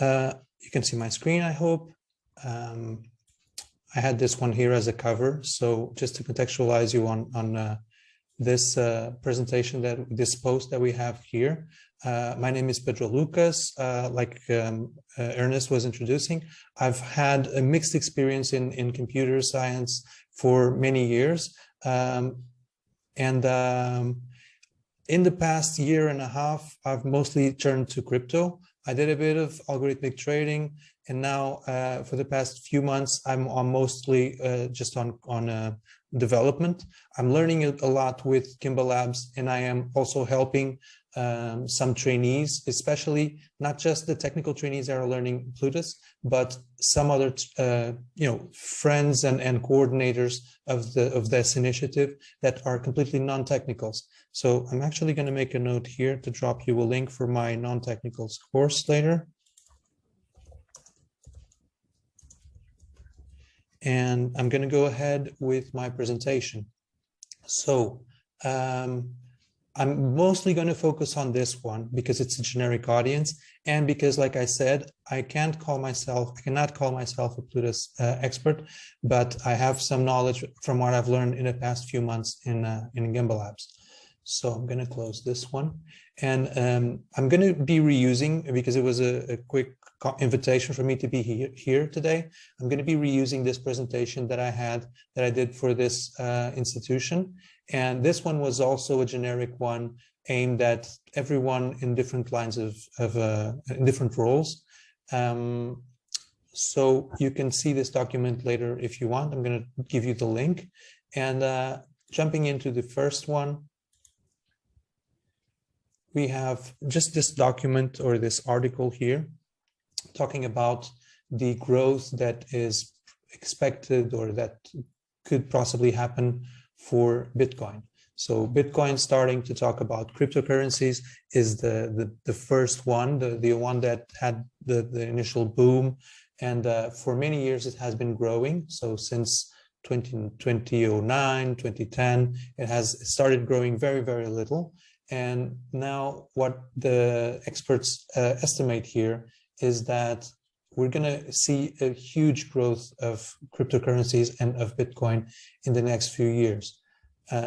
You can see my screen, I hope. I had this one here as a cover. So just to contextualize you on this presentation, this post that we have here. My name is Pedro Lucas. Like Ernest was introducing, I've had a mixed experience in computer science for many years. In the past year and a half, I've mostly turned to crypto. I did a bit of algorithmic trading, and now for the past few months, I'm mostly just on development. I'm learning a lot with Kimba Labs, and I am also helping some trainees, especially not just the technical trainees that are learning Plutus, but some other friends and coordinators of this initiative that are completely non-technicals. So I'm actually going to make a note here to drop you a link for my non-technicals course later. And I'm going to go ahead with my presentation. So I'm mostly going to focus on this one because it's a generic audience, and because, like I said, I cannot call myself a Plutus expert, but I have some knowledge from what I've learned in the past few months in Kimba Labs. So I'm going to close this one, and I'm going to be reusing, because it was a quick invitation for me to be here today. I'm going to be reusing this presentation that I did for this institution. And this one was also a generic one aimed at everyone in different lines of in different roles. So you can see this document later if you want. I'm going to give you the link. And jumping into the first one, we have just this document or this article here talking about the growth that is expected or that could possibly happen for Bitcoin. So Bitcoin starting to talk about cryptocurrencies is the first one, the one that had the initial boom. And for many years, it has been growing. So since 2009, 2010, it has started growing very, very little. And now what the experts estimate here is that we're going to see a huge growth of cryptocurrencies and of Bitcoin in the next few years.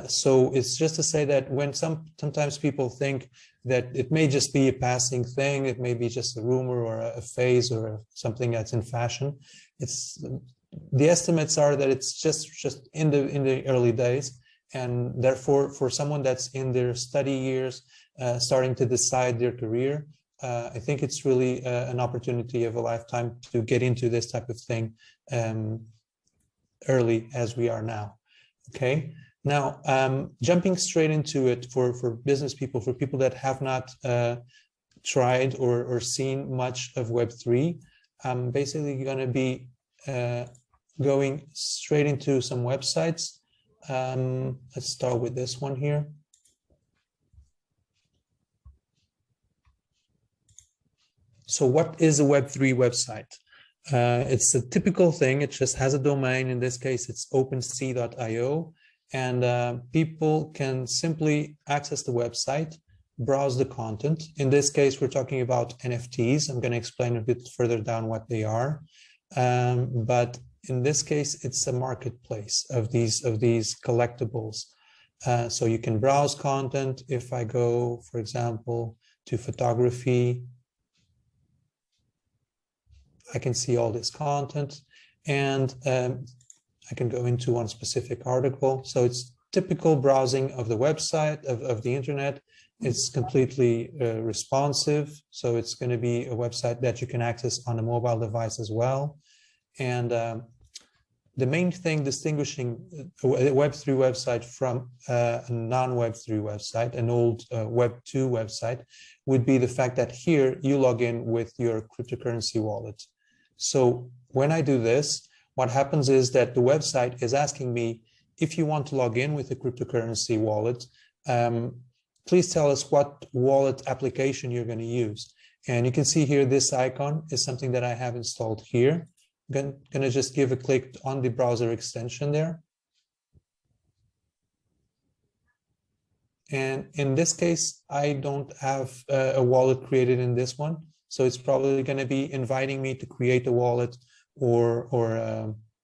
So it's just to say that when sometimes people think that it may just be a passing thing, it may be just a rumor or a phase or something that's in fashion. The estimates are that it's just in the early days. And therefore, for someone that's in their study years, starting to decide their career, I think it's really an opportunity of a lifetime to get into this type of thing early as we are now. Okay, now jumping straight into it for business people, for people that have not tried or seen much of Web3, I'm basically going to be going straight into some websites. Let's start with this one here. So what is a Web3 website? It's a typical thing. It just has a domain. In this case, it's OpenSea.io. And people can simply access the website, browse the content. In this case, we're talking about NFTs. I'm going to explain a bit further down what they are. But in this case, it's a marketplace of these collectibles. So you can browse content. If I go, for example, to photography, I can see all this content, and I can go into one specific article. So it's typical browsing of the website, of the internet. It's completely responsive. So it's going to be a website that you can access on a mobile device as well. And the main thing distinguishing a Web3 website from a non-Web3 website, an old Web2 website, would be the fact that here you log in with your cryptocurrency wallet. So when I do this, what happens is that the website is asking me, if you want to log in with a cryptocurrency wallet, please tell us what wallet application you're going to use. And you can see here, this icon is something that I have installed here. I'm going to just give a click on the browser extension there. And in this case, I don't have a wallet created in this one. So it's probably going to be inviting me to create a wallet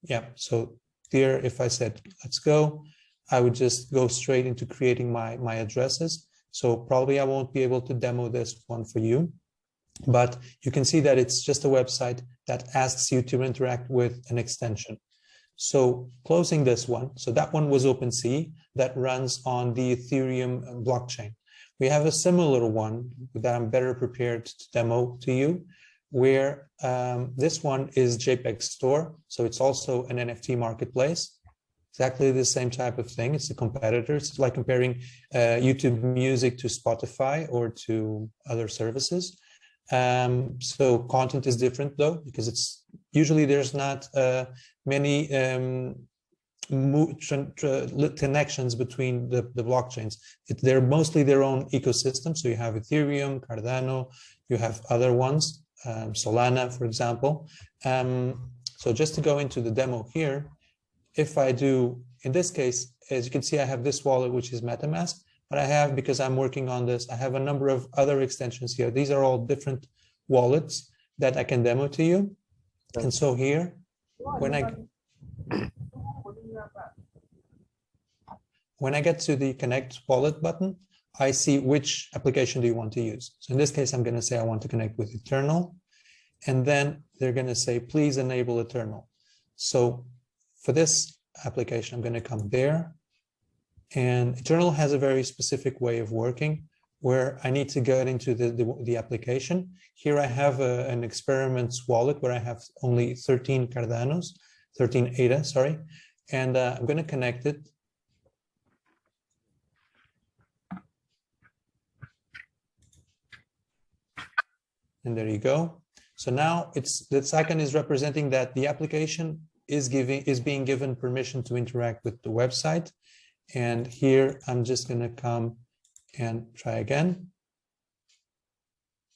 yeah. So here, if I said, let's go, I would just go straight into creating my addresses. So probably I won't be able to demo this one for you, but you can see that it's just a website that asks you to interact with an extension. So closing this one, so that one was OpenSea that runs on the Ethereum blockchain. We have a similar one that I'm better prepared to demo to you, where this one is JPEG Store. So it's also an NFT marketplace. Exactly the same type of thing. It's a competitor. It's like comparing YouTube Music to Spotify or to other services. So content is different though, because it's usually there's not many connections between the blockchains. They're mostly their own ecosystem. So you have Ethereum, Cardano, you have other ones, Solana, for example. So just to go into the demo here, if I do, in this case, as you can see, I have this wallet, which is MetaMask, but I have, because I'm working on this, I have a number of other extensions here. These are all different wallets that I can demo to you. And so here, when I get to the connect wallet button, I see which application do you want to use. So in this case, I'm going to say I want to connect with Eternal, and then they're going to say, please enable Eternal. So for this application, I'm going to come there, and Eternal has a very specific way of working where I need to get into the application. Here I have an experiments wallet where I have only 13 Cardanos, 13 ADA, sorry, and I'm going to connect it. And there you go. So now this icon is representing that the application is being given permission to interact with the website. And here I'm just going to come and try again.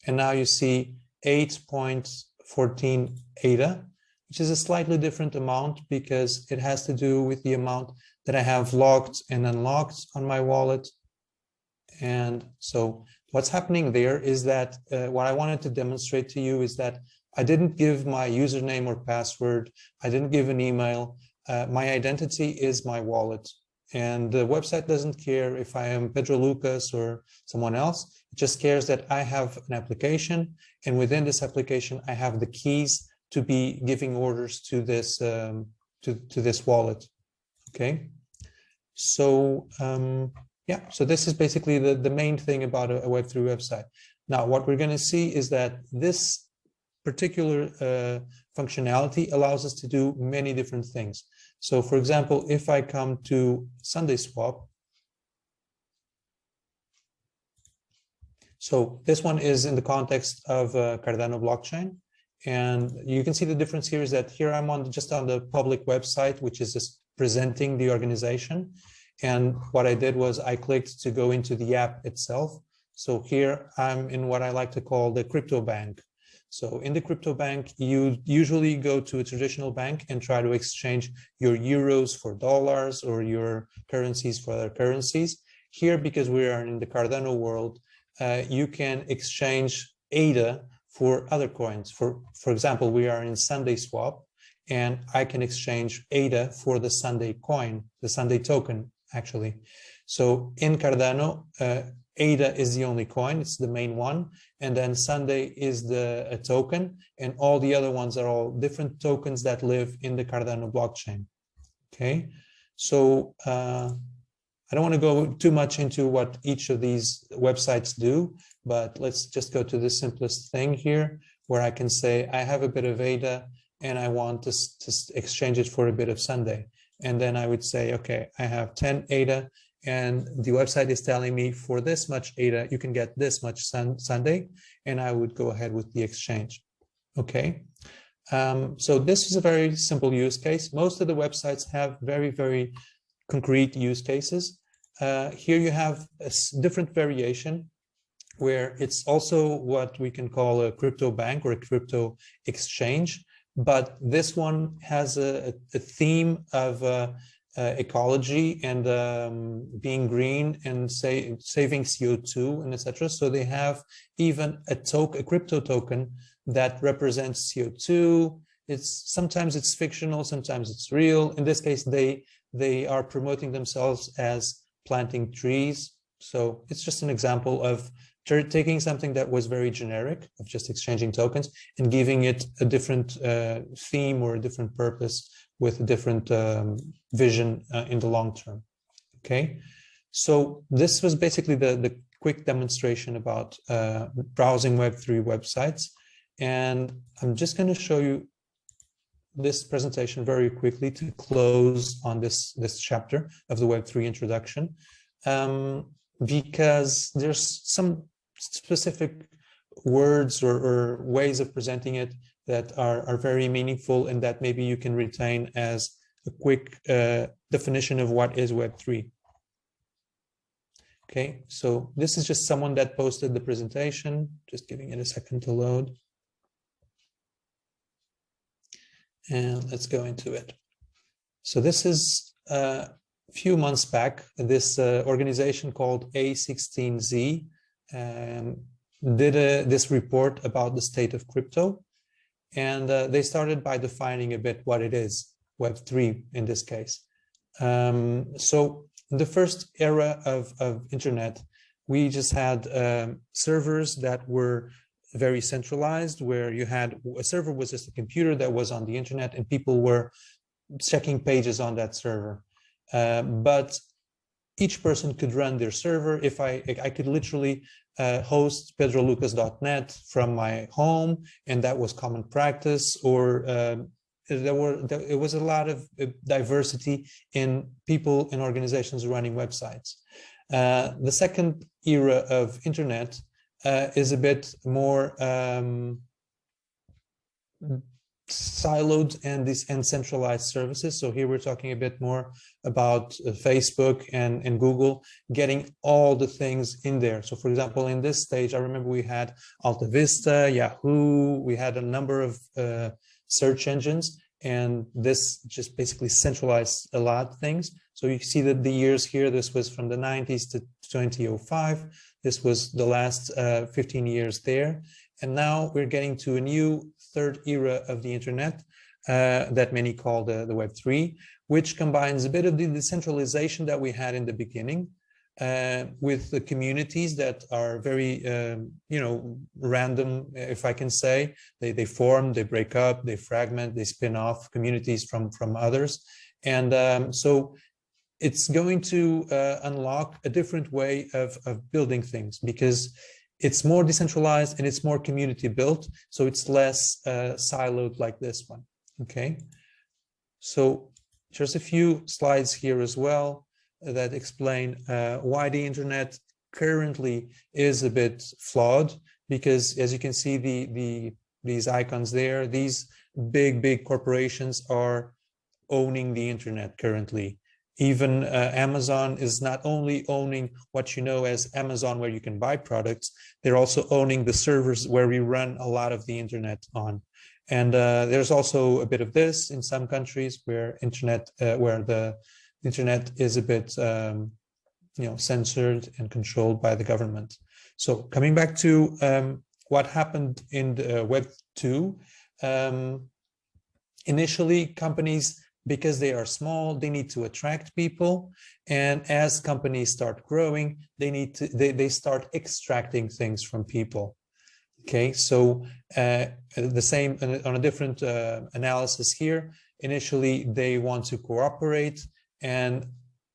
And now you see 8.14 ADA, which is a slightly different amount because it has to do with the amount that I have locked and unlocked on my wallet. And so what's happening there is that what I wanted to demonstrate to you is that I didn't give my username or password. I didn't give an email. My identity is my wallet. And the website doesn't care if I am Pedro Lucas or someone else. It just cares that I have an application. And within this application, I have the keys to be giving orders to this, to this wallet. Okay. So, yeah, so this is basically the main thing about a Web3 website. Now, what we're going to see is that this particular functionality allows us to do many different things. So, for example, if I come to SundaySwap, so this one is in the context of Cardano blockchain. And you can see the difference here is that here I'm just on the public website, which is just presenting the organization. And what I did was I clicked to go into the app itself. So here I'm in what I like to call the crypto bank. So in the crypto bank, you usually go to a traditional bank and try to exchange your euros for dollars or your currencies for other currencies. Here, because we are in the Cardano world, you can exchange ADA for other coins. For example, we are in SundaySwap, and I can exchange ADA for the Sunday coin, the Sunday token, actually. So in Cardano, ADA is the only coin, it's the main one, and then Sunday is a token, and all the other ones are all different tokens that live in the Cardano blockchain. Okay, so I don't want to go too much into what each of these websites do, but let's just go to the simplest thing here, where I can say I have a bit of ADA and I want to exchange it for a bit of Sunday. And then I would say, okay, I have 10 ADA, and the website is telling me for this much ADA, you can get this much Sunday, and I would go ahead with the exchange. Okay, so this is a very simple use case. Most of the websites have very, very concrete use cases. Here you have a different variation where it's also what we can call a crypto bank or a crypto exchange. But this one has a theme of ecology and being green and saving CO2 and etc. So they have even a crypto token that represents CO2. Sometimes it's fictional, sometimes it's real. In this case, they are promoting themselves as planting trees. So it's just an example of taking something that was very generic, of just exchanging tokens, and giving it a different theme or a different purpose with a different vision in the long term. Okay, so this was basically the quick demonstration about browsing Web3 websites. And I'm just going to show you this presentation very quickly to close on this chapter of the Web3 introduction, because there's some specific words or ways of presenting it that are very meaningful and that maybe you can retain as a quick definition of what is Web3. Okay, so this is just someone that posted the presentation, just giving it a second to load. And let's go into it. So this is a few months back, this organization called A16Z did this report about the state of crypto. And they started by defining a bit what it is, Web3 in this case. So in the first era of internet, we just had servers that were very centralized, where you had a server was just a computer that was on the internet and people were checking pages on that server. But each person could run their server. If I could literally host pedrolucas.net from my home, and that was common practice, or it was a lot of diversity in people and organizations running websites. The second era of internet is a bit more siloed and centralized services. So here we're talking a bit more about Facebook and Google getting all the things in there. So for example, in this stage, I remember we had Alta Vista, Yahoo, we had a number of search engines, and this just basically centralized a lot of things. So you see that the years here, this was from the 90s to 2005. This was the last 15 years there. And now we're getting to a new third era of the internet that many call the Web3, which combines a bit of the decentralization that we had in the beginning with the communities that are very, random, if I can say. They form, they break up, they fragment, they spin off communities from others. And so it's going to unlock a different way of building things, because it's more decentralized and it's more community built. So it's less siloed like this one. Okay. So there's a few slides here as well that explain why the internet currently is a bit flawed, because as you can see, these icons there, these big corporations are owning the internet currently. Even Amazon is not only owning what you know as Amazon, where you can buy products, they're also owning the servers where we run a lot of the internet on. And there's also a bit of this in some countries where the internet is a bit, censored and controlled by the government. So coming back to what happened in the Web 2, initially companies, because they are small, they need to attract people, and as companies start growing, they start extracting things from people. Okay, so the same on a different analysis here. Initially, they want to cooperate, and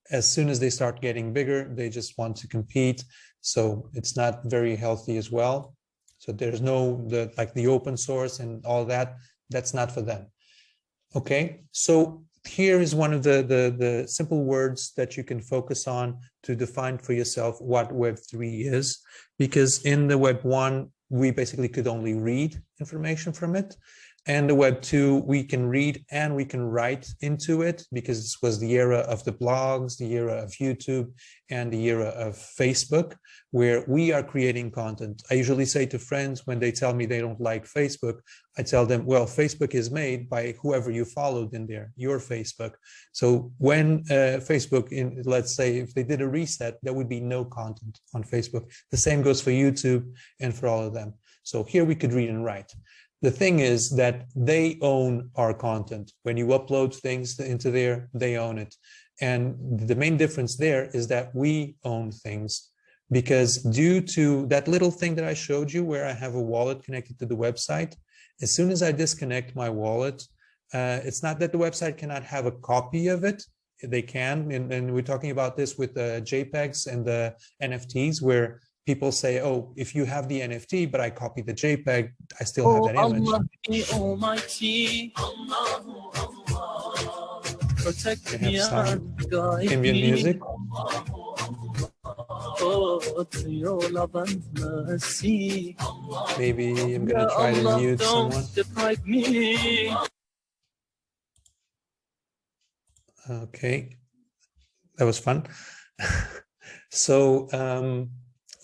as soon as they start getting bigger, they just want to compete. So it's not very healthy as well. So there's the open source and all that. That's not for them. Okay, so here is one of the simple words that you can focus on to define for yourself what Web3 is, because in the Web 1, we basically could only read information from it. And the Web 2, we can read and we can write into it, because this was the era of the blogs, the era of YouTube, and the era of Facebook, where we are creating content. I usually say to friends when they tell me they don't like Facebook, I tell them, well, Facebook is made by whoever you followed in there, your Facebook. So when Facebook, let's say, if they did a reset, there would be no content on Facebook. The same goes for YouTube and for all of them. So here we could read and write. The thing is that they own our content. When you upload things into there, they own it. And the main difference there is that we own things, because due to that little thing that I showed you where I have a wallet connected to the website, as soon as I disconnect my wallet, it's not that the website cannot have a copy of it. They can, and we're talking about this with the JPEGs and the NFTs, where people say, oh, if you have the NFT, but I copy the JPEG, I still have that image. Almighty, protect me and guide ambient music. Maybe I'm gonna try to mute someone. Okay, that was fun. So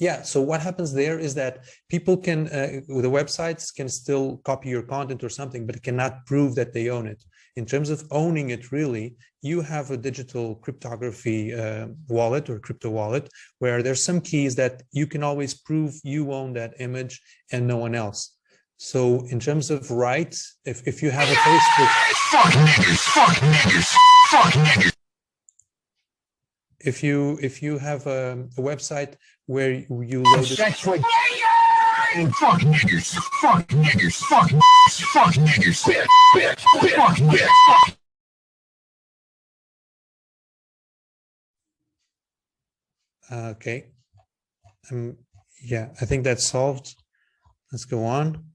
yeah, so what happens there is that people can, the websites can still copy your content or something, but it cannot prove that they own it. In terms of owning it, really, you have a digital cryptography wallet or crypto wallet, where there's some keys that you can always prove you own that image and no one else. So in terms of rights, if you have a Facebook... If you have a website where you load it... Okay. Yeah, I think that's solved. Let's go on.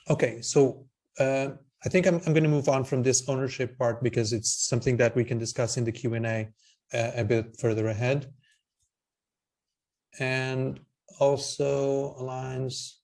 Okay, so I think I'm going to move on from this ownership part, because it's something that we can discuss in the Q&A a bit further ahead. And also aligns...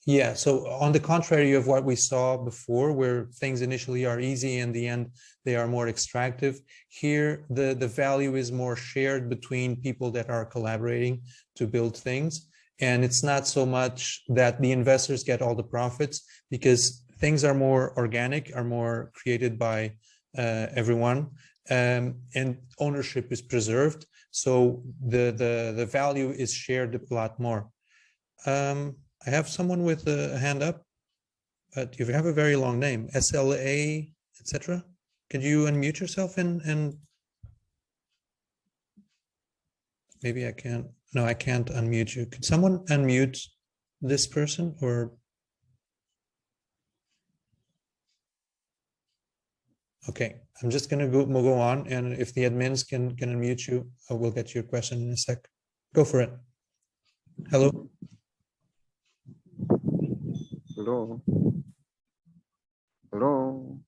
Yeah, so on the contrary of what we saw before, where things initially are easy and in the end they are more extractive, here the value is more shared between people that are collaborating to build things. And it's not so much that the investors get all the profits, because things are more organic, are more created by everyone, and ownership is preserved. So the value is shared a lot more. I have someone with a hand up, but you have a very long name, SLA, etc. Can you unmute yourself and maybe I can? No, I can't unmute you. Could someone unmute this person, or? Okay, I'm just going to go on, and if the admins can unmute you, I will get your question in a sec. Go for it. Hello. Hello. Hello.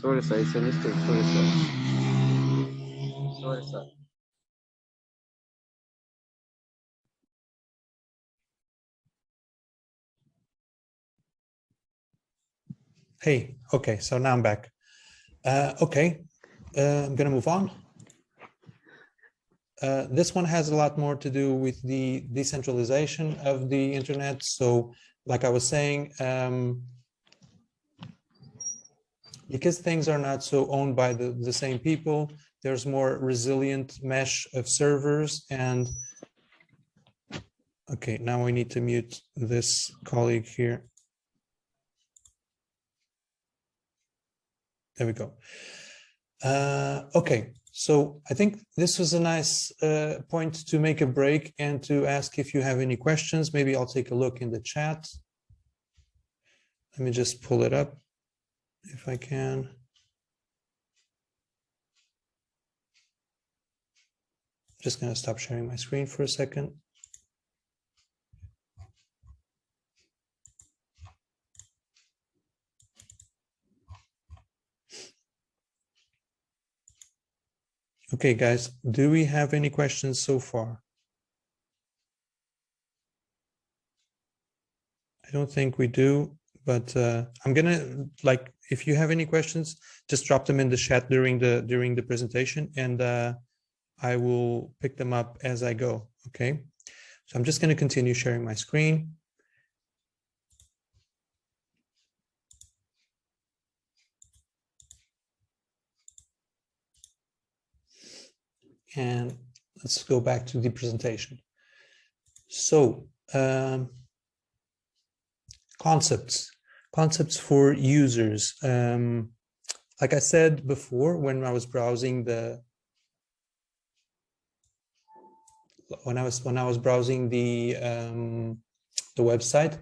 Sorry, sir. It's a mistake. Sorry, sir. Sorry, sir. Hey, okay, so now I'm back. Okay, I'm going to move on. This one has a lot more to do with the decentralization of the internet. So like I was saying, because things are not so owned by the same people, there's more resilient mesh of servers. And okay, now we need to mute this colleague here. There we go. Okay, so I think this was a nice point to make a break and to ask if you have any questions. Maybe I'll take a look in the chat. Let me just pull it up if I can. Just going to stop sharing my screen for a second. Okay, guys, do we have any questions so far? I don't think we do, but I'm gonna, like, if you have any questions, just drop them in the chat during the presentation, and I will pick them up as I go. Okay, so I'm just going to continue sharing my screen. And let's go back to the presentation. So concepts for users. Like I said before, when I was browsing the website,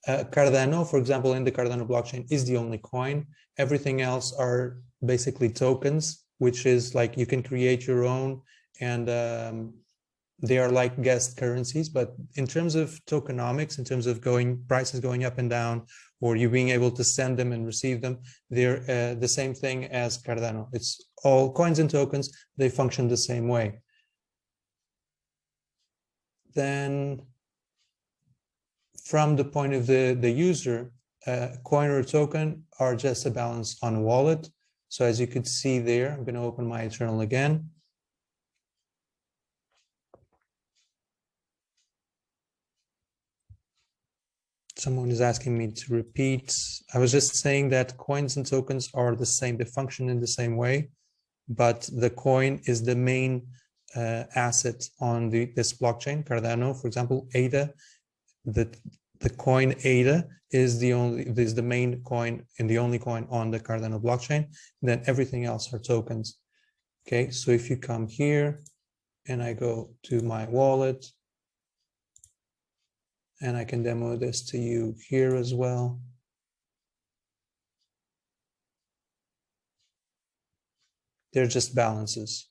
Cardano, for example, in the Cardano blockchain is the only coin. Everything else are basically tokens, which is like you can create your own, and they are like guest currencies. But in terms of tokenomics, in terms of prices going up and down, or you being able to send them and receive them, they're the same thing as Cardano. It's all coins and tokens. They function the same way. Then from the point of the user, coin or token are just a balance on a wallet. So as you could see there, I'm going to open my Eternal again. Someone is asking me to repeat. I was just saying that coins and tokens are the same. They function in the same way, but the coin is the main asset on this blockchain. Cardano, for example, ADA, the coin ADA is the main coin and the only coin on the Cardano blockchain. Then everything else are tokens. Okay, so if you come here and I go to my wallet, and I can demo this to you here as well. They're just balances.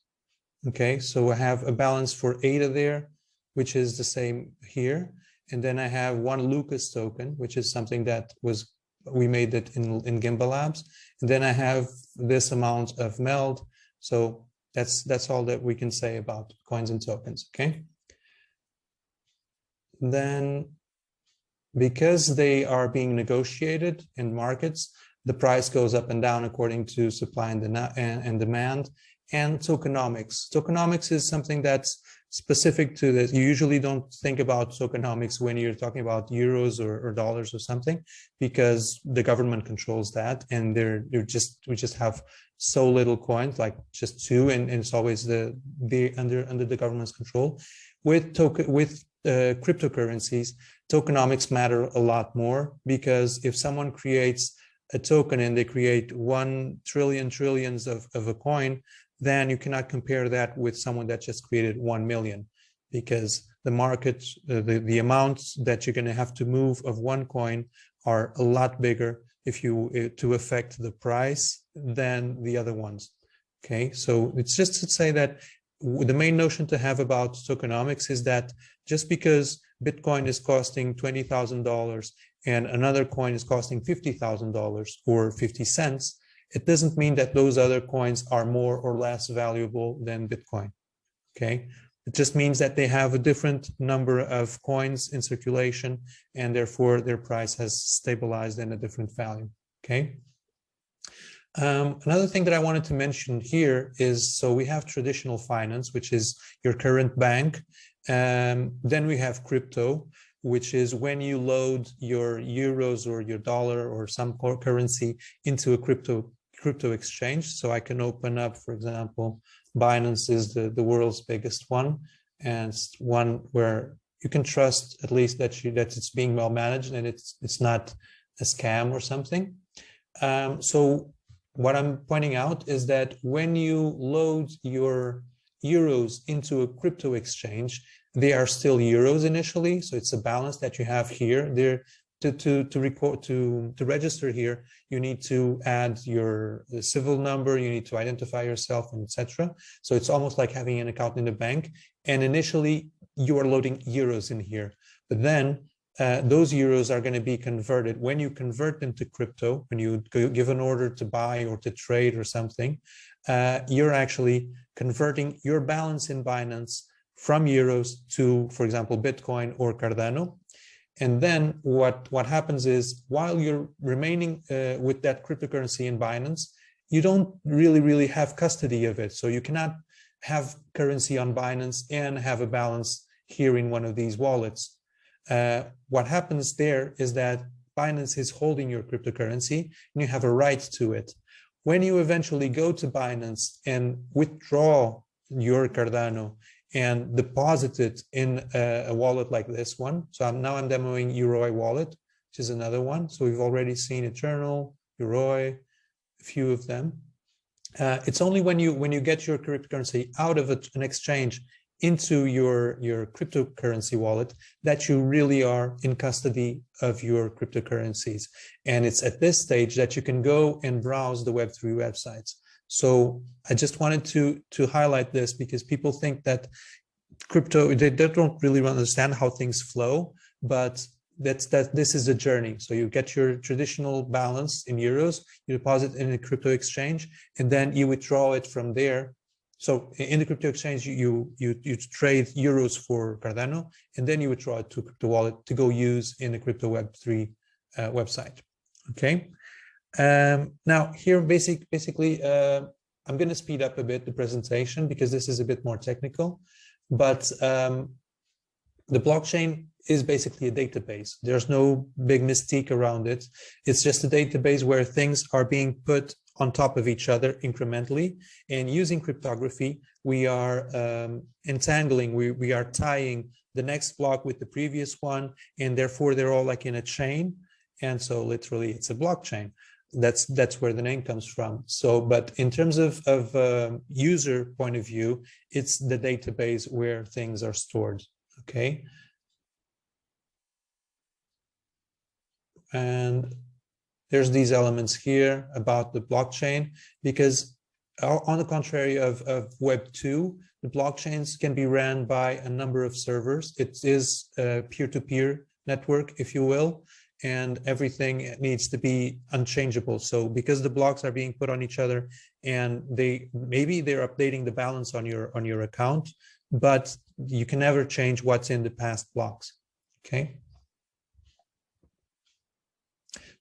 Okay, so I have a balance for ADA there, which is the same here. And then I have one Lucas token, which is something that we made it in Gimba Labs. And then I have this amount of MELD. So that's all that we can say about coins and tokens, okay? Then, because they are being negotiated in markets, the price goes up and down according to supply and demand. And tokenomics. Tokenomics is something that's specific to this. You usually don't think about tokenomics when you're talking about euros or dollars or something, because the government controls that, and we just have so little coins, like just two, and it's always under the government's control. With cryptocurrencies, tokenomics matter a lot more, because if someone creates a token and they create 1 trillion trillions of a coin, then you cannot compare that with someone that just created 1 million, because the market, the amounts that you're going to have to move of one coin are a lot bigger to affect the price than the other ones. Okay, so it's just to say that the main notion to have about tokenomics is that just because Bitcoin is costing $20,000 and another coin is costing $50,000 or 50 cents, it doesn't mean that those other coins are more or less valuable than Bitcoin, okay? It just means that they have a different number of coins in circulation, and therefore their price has stabilized in a different value, okay? Another thing that I wanted to mention here is, so we have traditional finance, which is your current bank. Then we have crypto, which is when you load your euros or your dollar or some currency into a crypto exchange. So I can open up, for example, Binance is the world's biggest one, and it's one where you can trust at least that it's being well managed and it's not a scam or something. So what I'm pointing out is that when you load your euros into a crypto exchange, they are still euros initially. So it's a balance that you have here. There to register here, you need to add the civil number, you need to identify yourself, and etc. So it's almost like having an account in the bank. And initially, you are loading euros in here, but then those euros are going to be converted. When you convert them to crypto, when you give an order to buy or to trade or something, you're actually converting your balance in Binance from euros to, for example, Bitcoin or Cardano. And then what happens is, while you're remaining with that cryptocurrency in Binance, you don't really have custody of it. So you cannot have currency on Binance and have a balance here in one of these wallets. What happens there is that Binance is holding your cryptocurrency and you have a right to it. When you eventually go to Binance and withdraw your Cardano and deposit it in a wallet like this one. So now I'm demoing Yoroi wallet, which is another one. So we've already seen Eternal, Yoroi, a few of them. It's only when you get your cryptocurrency out of an exchange into your cryptocurrency wallet that you really are in custody of your cryptocurrencies. And it's at this stage that you can go and browse the Web3 websites. So I just wanted to highlight this because people think that crypto, they don't really understand how things flow, but this is a journey. So you get your traditional balance in euros, you deposit in a crypto exchange, and then you withdraw it from there. So in the crypto exchange, you trade euros for Cardano, and then you withdraw it to crypto wallet to go use in the crypto Web3 website. Okay. Now here, basically, I'm going to speed up a bit the presentation because this is a bit more technical, but the blockchain is basically a database. There's no big mystique around it. It's just a database where things are being put on top of each other incrementally, and using cryptography, we are entangling, we are tying the next block with the previous one, and therefore they're all like in a chain. And so literally it's a blockchain. That's where the name comes from. So, but in terms of user point of view, it's the database where things are stored. Okay. And there's these elements here about the blockchain, because on the contrary of Web 2, the blockchains can be ran by a number of servers. It is a peer-to-peer network, if you will, and everything needs to be unchangeable. So because the blocks are being put on each other and maybe they're updating the balance on your account, but you can never change what's in the past blocks. Okay.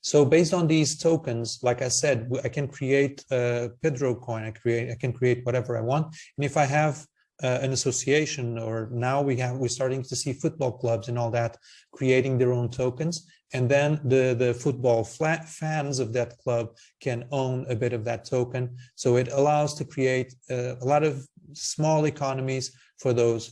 So based on these tokens, like I said, I can create a Pedro coin. I can create whatever I want. And if I have an association, or now we're starting to see football clubs and all that creating their own tokens, and then the football fans of that club can own a bit of that token. So it allows to create a lot of small economies for those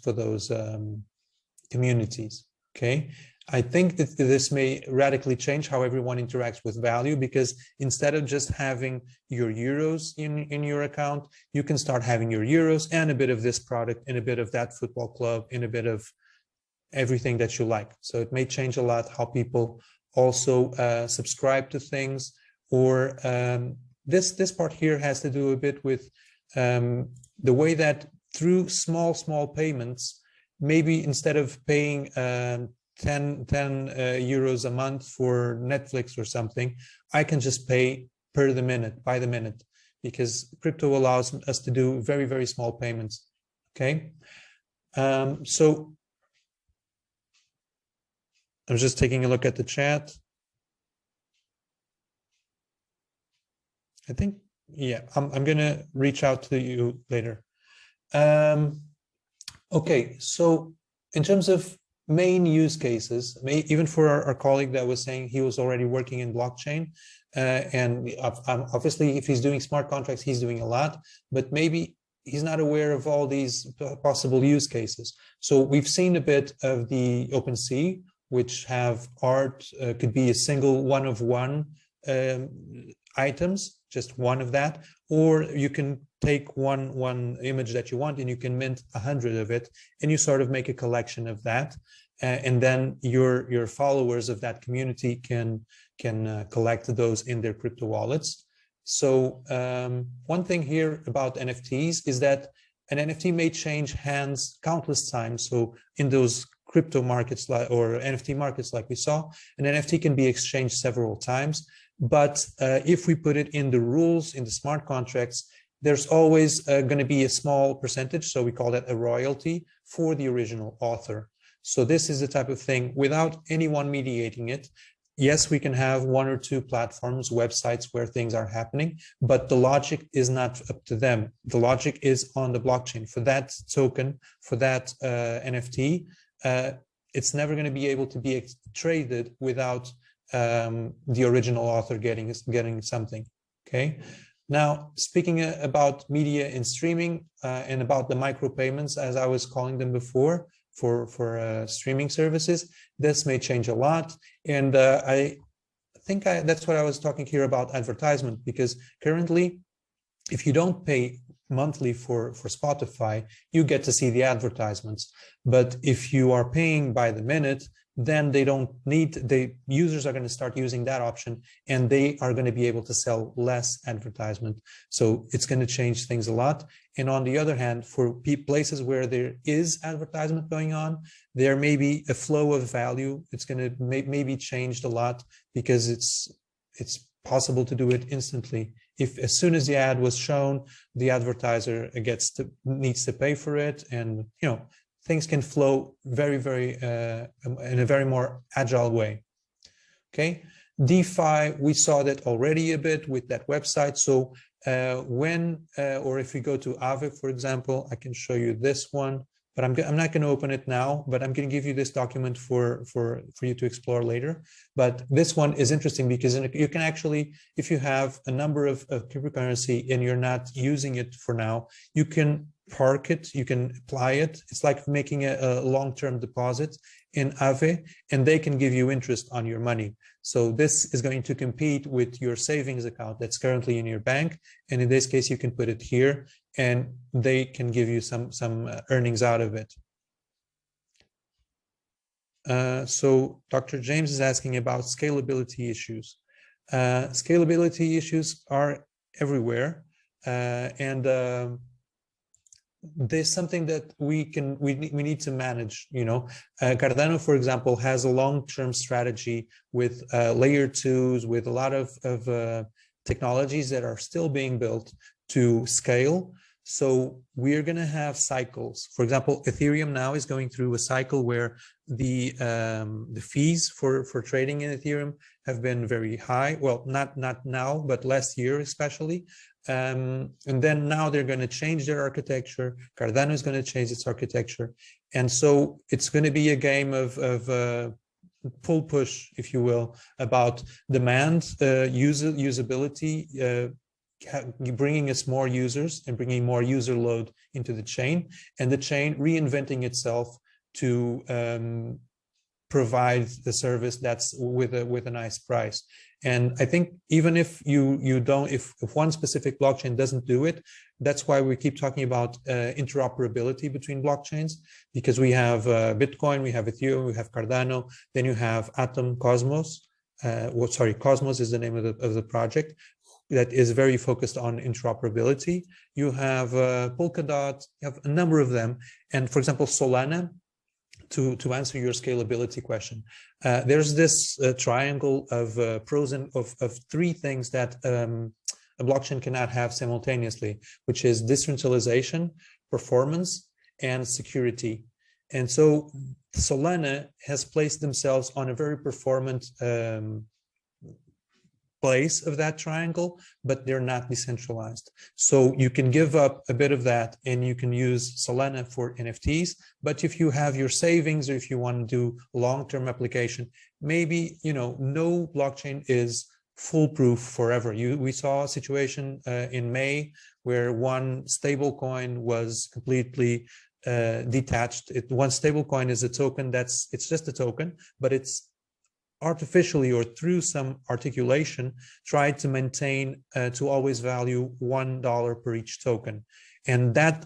communities. Okay. I think that this may radically change how everyone interacts with value, because instead of just having your euros in your account, you can start having your euros and a bit of this product and a bit of that football club and a bit of everything that you like. So it may change a lot how people also subscribe to things, or this part here has to do a bit with the way that through small payments, maybe instead of paying 10 euros a month for Netflix or something, I can just pay by the minute, because crypto allows us to do very, very small payments. Okay. So I'm just taking a look at the chat. I think, yeah, I'm going to reach out to you later. Okay. So in terms of main use cases, even for our colleague that was saying he was already working in blockchain, and obviously if he's doing smart contracts, he's doing a lot, but maybe he's not aware of all these possible use cases. So we've seen a bit of the OpenSea, which have art, could be a single one-of-one items, just one of that, or you can take one image that you want and you can mint 100 of it, and you sort of make a collection of that, and then your followers of that community can collect those in their crypto wallets. So one thing here about NFTs is that an NFT may change hands countless times. So in those crypto markets or NFT markets like we saw, an NFT can be exchanged several times. But if we put it in the rules, in the smart contracts, there's always going to be a small percentage. So we call that a royalty for the original author. So this is the type of thing without anyone mediating it. Yes, we can have one or two platforms, websites where things are happening, but the logic is not up to them. The logic is on the blockchain. For that token, for that NFT, it's never going to be able to be traded without the original author getting something. Okay. Now, speaking about media and streaming and about the micropayments, as I was calling them before, for streaming services, this may change a lot. And I think that's what I was talking here about advertisement, because currently, if you don't pay monthly for Spotify, you get to see the advertisements. But if you are paying by the minute, then they don't need, the users are going to start using that option, and they are going to be able to sell less advertisement. So it's going to change things a lot. And on the other hand, for places where there is advertisement going on, there may be a flow of value. It's going to maybe changed a lot, because it's possible to do it instantly. If as soon as the ad was shown, the advertiser needs to pay for it, and things can flow very, very in a very more agile way. Okay, DeFi, we saw that already a bit with that website. So or if we go to Aave, for example, I can show you this one, but I'm not going to open it now, but I'm going to give you this document for you to explore later. But this one is interesting because you can actually, if you have a number of cryptocurrency and you're not using it for now, you can park it, you can apply it. It's like making a long-term deposit in Aave, and they can give you interest on your money. So this is going to compete with your savings account that's currently in your bank. And in this case, you can put it here and they can give you some earnings out of it. So Dr. James is asking about scalability issues. Scalability issues are everywhere. There's something that we need to manage. Cardano, for example, has a long-term strategy with layer 2s, with a lot of technologies that are still being built to scale. So we're going to have cycles. For example, Ethereum now is going through a cycle where the fees for trading in Ethereum have been very high. Well, not now, but last year especially. And then now they're going to change their architecture. Cardano is going to change its architecture. And so it's going to be a game of pull push, if you will, about demand, usability, bringing us more users and bringing more user load into the chain, and the chain reinventing itself to provide the service that's with a nice price. And I think even if if one specific blockchain doesn't do it, that's why we keep talking about interoperability between blockchains, because we have Bitcoin, we have Ethereum, we have Cardano, then you have Atom, Cosmos. Cosmos is the name of the project that is very focused on interoperability. You have Polkadot, you have a number of them. And for example, Solana, to answer your scalability question, there's this triangle of pros and of three things that a blockchain cannot have simultaneously, which is decentralization, performance, and security. And so Solana has placed themselves on a very performant place of that triangle, but they're not decentralized. So you can give up a bit of that and you can use Solana for NFTs. But if you have your savings, or if you want to do long-term application, maybe, no blockchain is foolproof forever. We saw a situation in May where one stable coin was completely detached. One stable coin is a token it's just a token, but it's artificially or through some articulation tried to maintain to always value $1 per each token. And that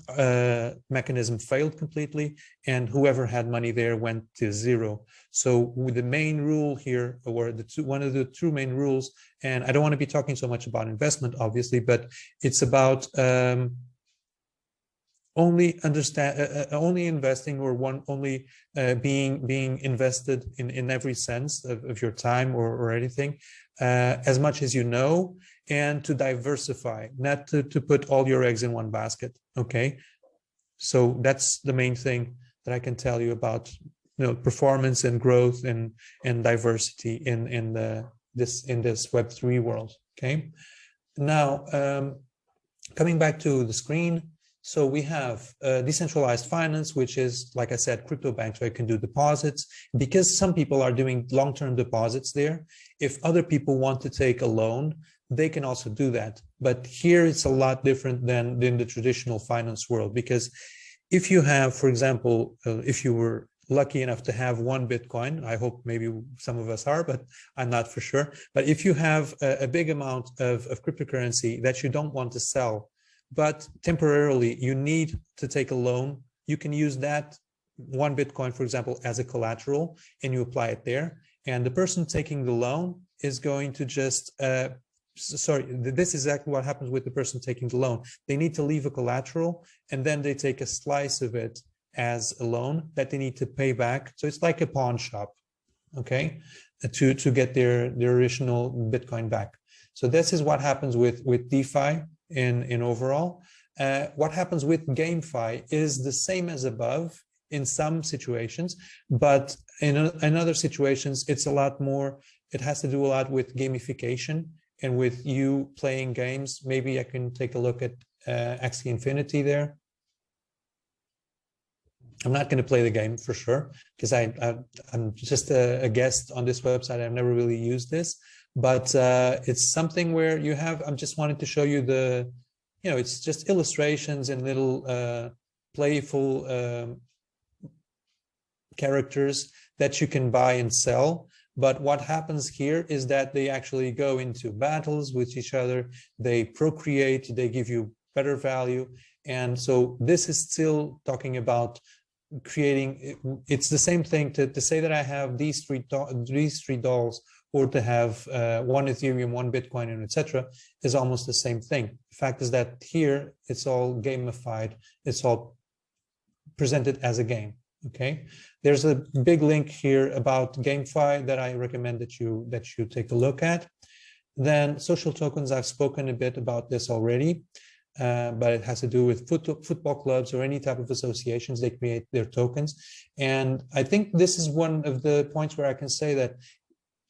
mechanism failed completely, and whoever had money there went to zero. So with the main rule here, or one of the two main rules, and I don't want to be talking so much about investment, obviously, but it's about only investing, or only being invested in every sense of your time or anything, as much as you know, and to diversify, not to put all your eggs in one basket. Okay, so that's the main thing that I can tell you about performance and growth and diversity in this Web3 world. Okay, now coming back to the screen. So we have decentralized finance, which is, like I said, crypto banks where you can do deposits. Because some people are doing long-term deposits there, if other people want to take a loan, they can also do that. But here it's a lot different than in the traditional finance world, because if you have, for example, if you were lucky enough to have one Bitcoin, I hope maybe some of us are, but I'm not for sure. But if you have a big amount of cryptocurrency that you don't want to sell, but temporarily you need to take a loan, you can use that one Bitcoin, for example, as a collateral, and you apply it there. And the person taking the loan is going to just, this is exactly what happens with the person taking the loan. They need to leave a collateral, and then they take a slice of it as a loan that they need to pay back. So it's like a pawn shop, okay, to get their original Bitcoin back. So this is what happens with DeFi in overall. What happens with GameFi is the same as above in some situations, but in other situations, it's a lot more, it has to do a lot with gamification and with you playing games. Maybe I can take a look at Axie Infinity there. I'm not going to play the game for sure, because I'm just a guest on this website. I've never really used this. But it's something where you have, I'm just wanting to show you it's just illustrations and little playful characters that you can buy and sell. But what happens here is that they actually go into battles with each other. They procreate, they give you better value. And so this is still talking about creating, it's the same thing to say that I have these three dolls, or to have one Ethereum, one Bitcoin, and etc., is almost the same thing. The fact is that here it's all gamified, it's all presented as a game. Okay, there's a big link here about GameFi that I recommend that you take a look at. Then social tokens, I've spoken a bit about this already, but it has to do with football clubs or any type of associations. They create their tokens, and I think this is one of the points where I can say that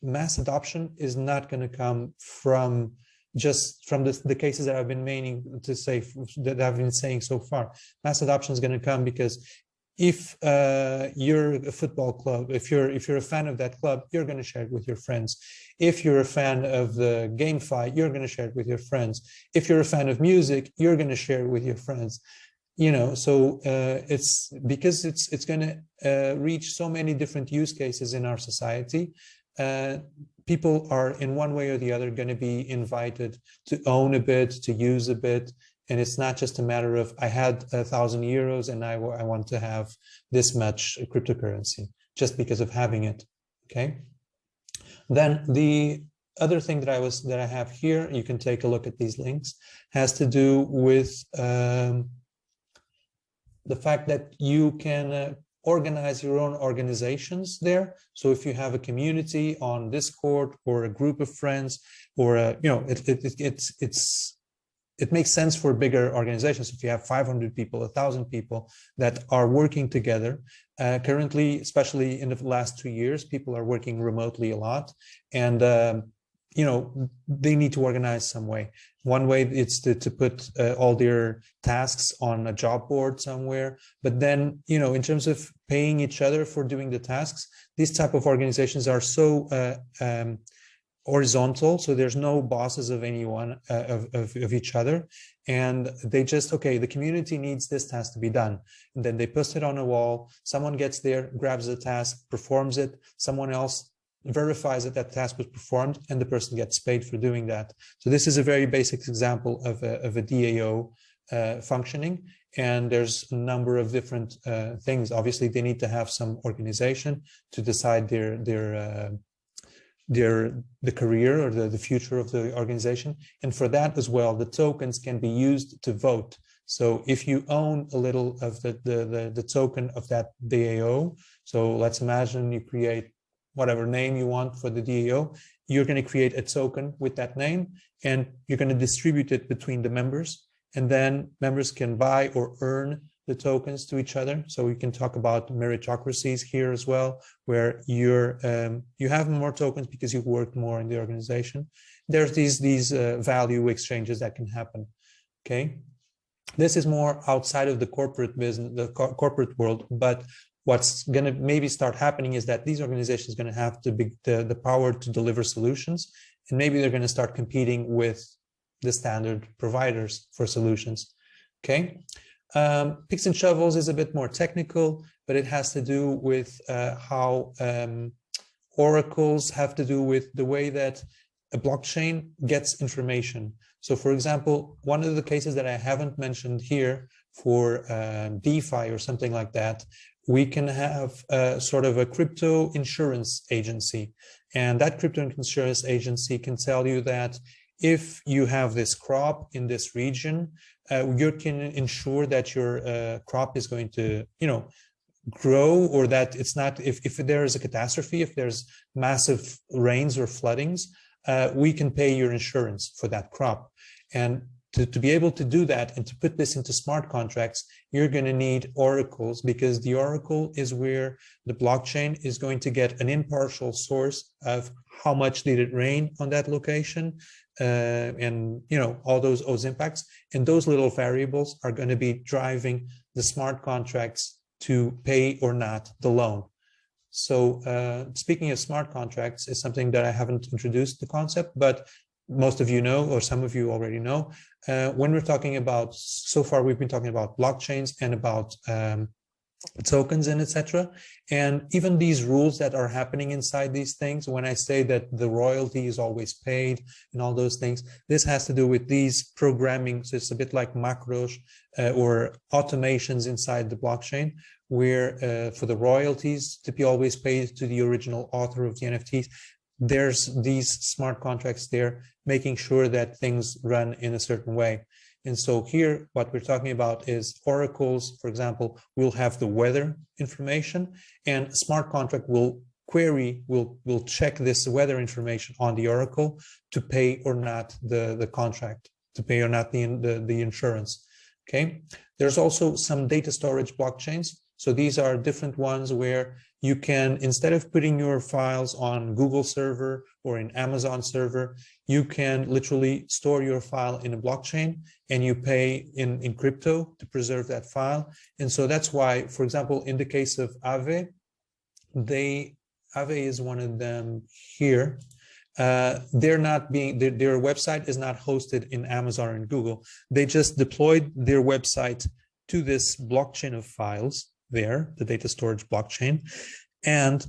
mass adoption is not going to come from just from the cases that I've been meaning to say, that I've been saying so far. Mass adoption is going to come because if you're a football club, if you're a fan of that club, you're going to share it with your friends. If you're a fan of the GameFi, you're going to share it with your friends. If you're a fan of music, you're going to share it with your friends. So it's because it's going to reach so many different use cases in our society. People are in one way or the other going to be invited to own a bit, to use a bit. And it's not just a matter of, I had 1,000 euros and I want to have this much cryptocurrency just because of having it. Okay. Then the other thing that I have here, you can take a look at these links, has to do with the fact that you can organize your own organizations there. So if you have a community on Discord or a group of friends, or it makes sense for bigger organizations. If you have 500 people, 1,000 people that are working together, currently, especially in the last 2 years, people are working remotely a lot, and they need to organize some way. One way is to put all their tasks on a job board somewhere. But then, in terms of paying each other for doing the tasks, these type of organizations are so horizontal. So there's no bosses of anyone, of each other. And they just, okay, the community needs this task to be done. And then they post it on a wall. Someone gets there, grabs the task, performs it. Someone else verifies that that task was performed, and the person gets paid for doing that. So this is a very basic example of a DAO functioning. And there's a number of different things. Obviously, they need to have some organization to decide the career or the future of the organization. And for that as well, the tokens can be used to vote. So if you own a little of the token of that DAO, so let's imagine you create whatever name you want for the DAO, you're going to create a token with that name, and you're going to distribute it between the members. And then members can buy or earn the tokens to each other. So we can talk about meritocracies here as well, where you have more tokens because you work more in the organization. There's these value exchanges that can happen. Okay, this is more outside of the corporate business, the corporate world, but what's going to maybe start happening is that these organizations are going to have the power to deliver solutions, and maybe they're going to start competing with the standard providers for solutions. Okay, picks and shovels is a bit more technical, but it has to do with how oracles have to do with the way that a blockchain gets information. So, for example, one of the cases that I haven't mentioned here for DeFi or something like that, we can have sort of a crypto insurance agency. And that crypto insurance agency can tell you that if you have this crop in this region, you can ensure that your crop is going to, grow, or that it's not, if there is a catastrophe, if there's massive rains or floodings, we can pay your insurance for that crop. And to be able to do that and to put this into smart contracts, you're going to need oracles, because the oracle is where the blockchain is going to get an impartial source of how much did it rain on that location, and all those impacts. And those little variables are going to be driving the smart contracts to pay or not the loan. So speaking of smart contracts is something that I haven't introduced the concept, but most of you know, or some of you already know, when we're talking about, so far we've been talking about blockchains and about tokens and etc. And even these rules that are happening inside these things, when I say that the royalty is always paid and all those things, this has to do with these programming. So it's a bit like macros or automations inside the blockchain, where for the royalties to be always paid to the original author of the NFTs, there's these smart contracts there making sure that things run in a certain way. And so here, what we're talking about is oracles, for example, will have the weather information, and a smart contract will check this weather information on the oracle to pay or not the contract, to pay or not the insurance. Okay. There's also some data storage blockchains. So these are different ones where you can, instead of putting your files on Google server or in Amazon server, you can literally store your file in a blockchain, and you pay in crypto to preserve that file. And so that's why, for example, in the case of Aave, Aave is one of them here. Their website is not hosted in Amazon and Google. They just deployed their website to this blockchain of files there, the data storage blockchain, and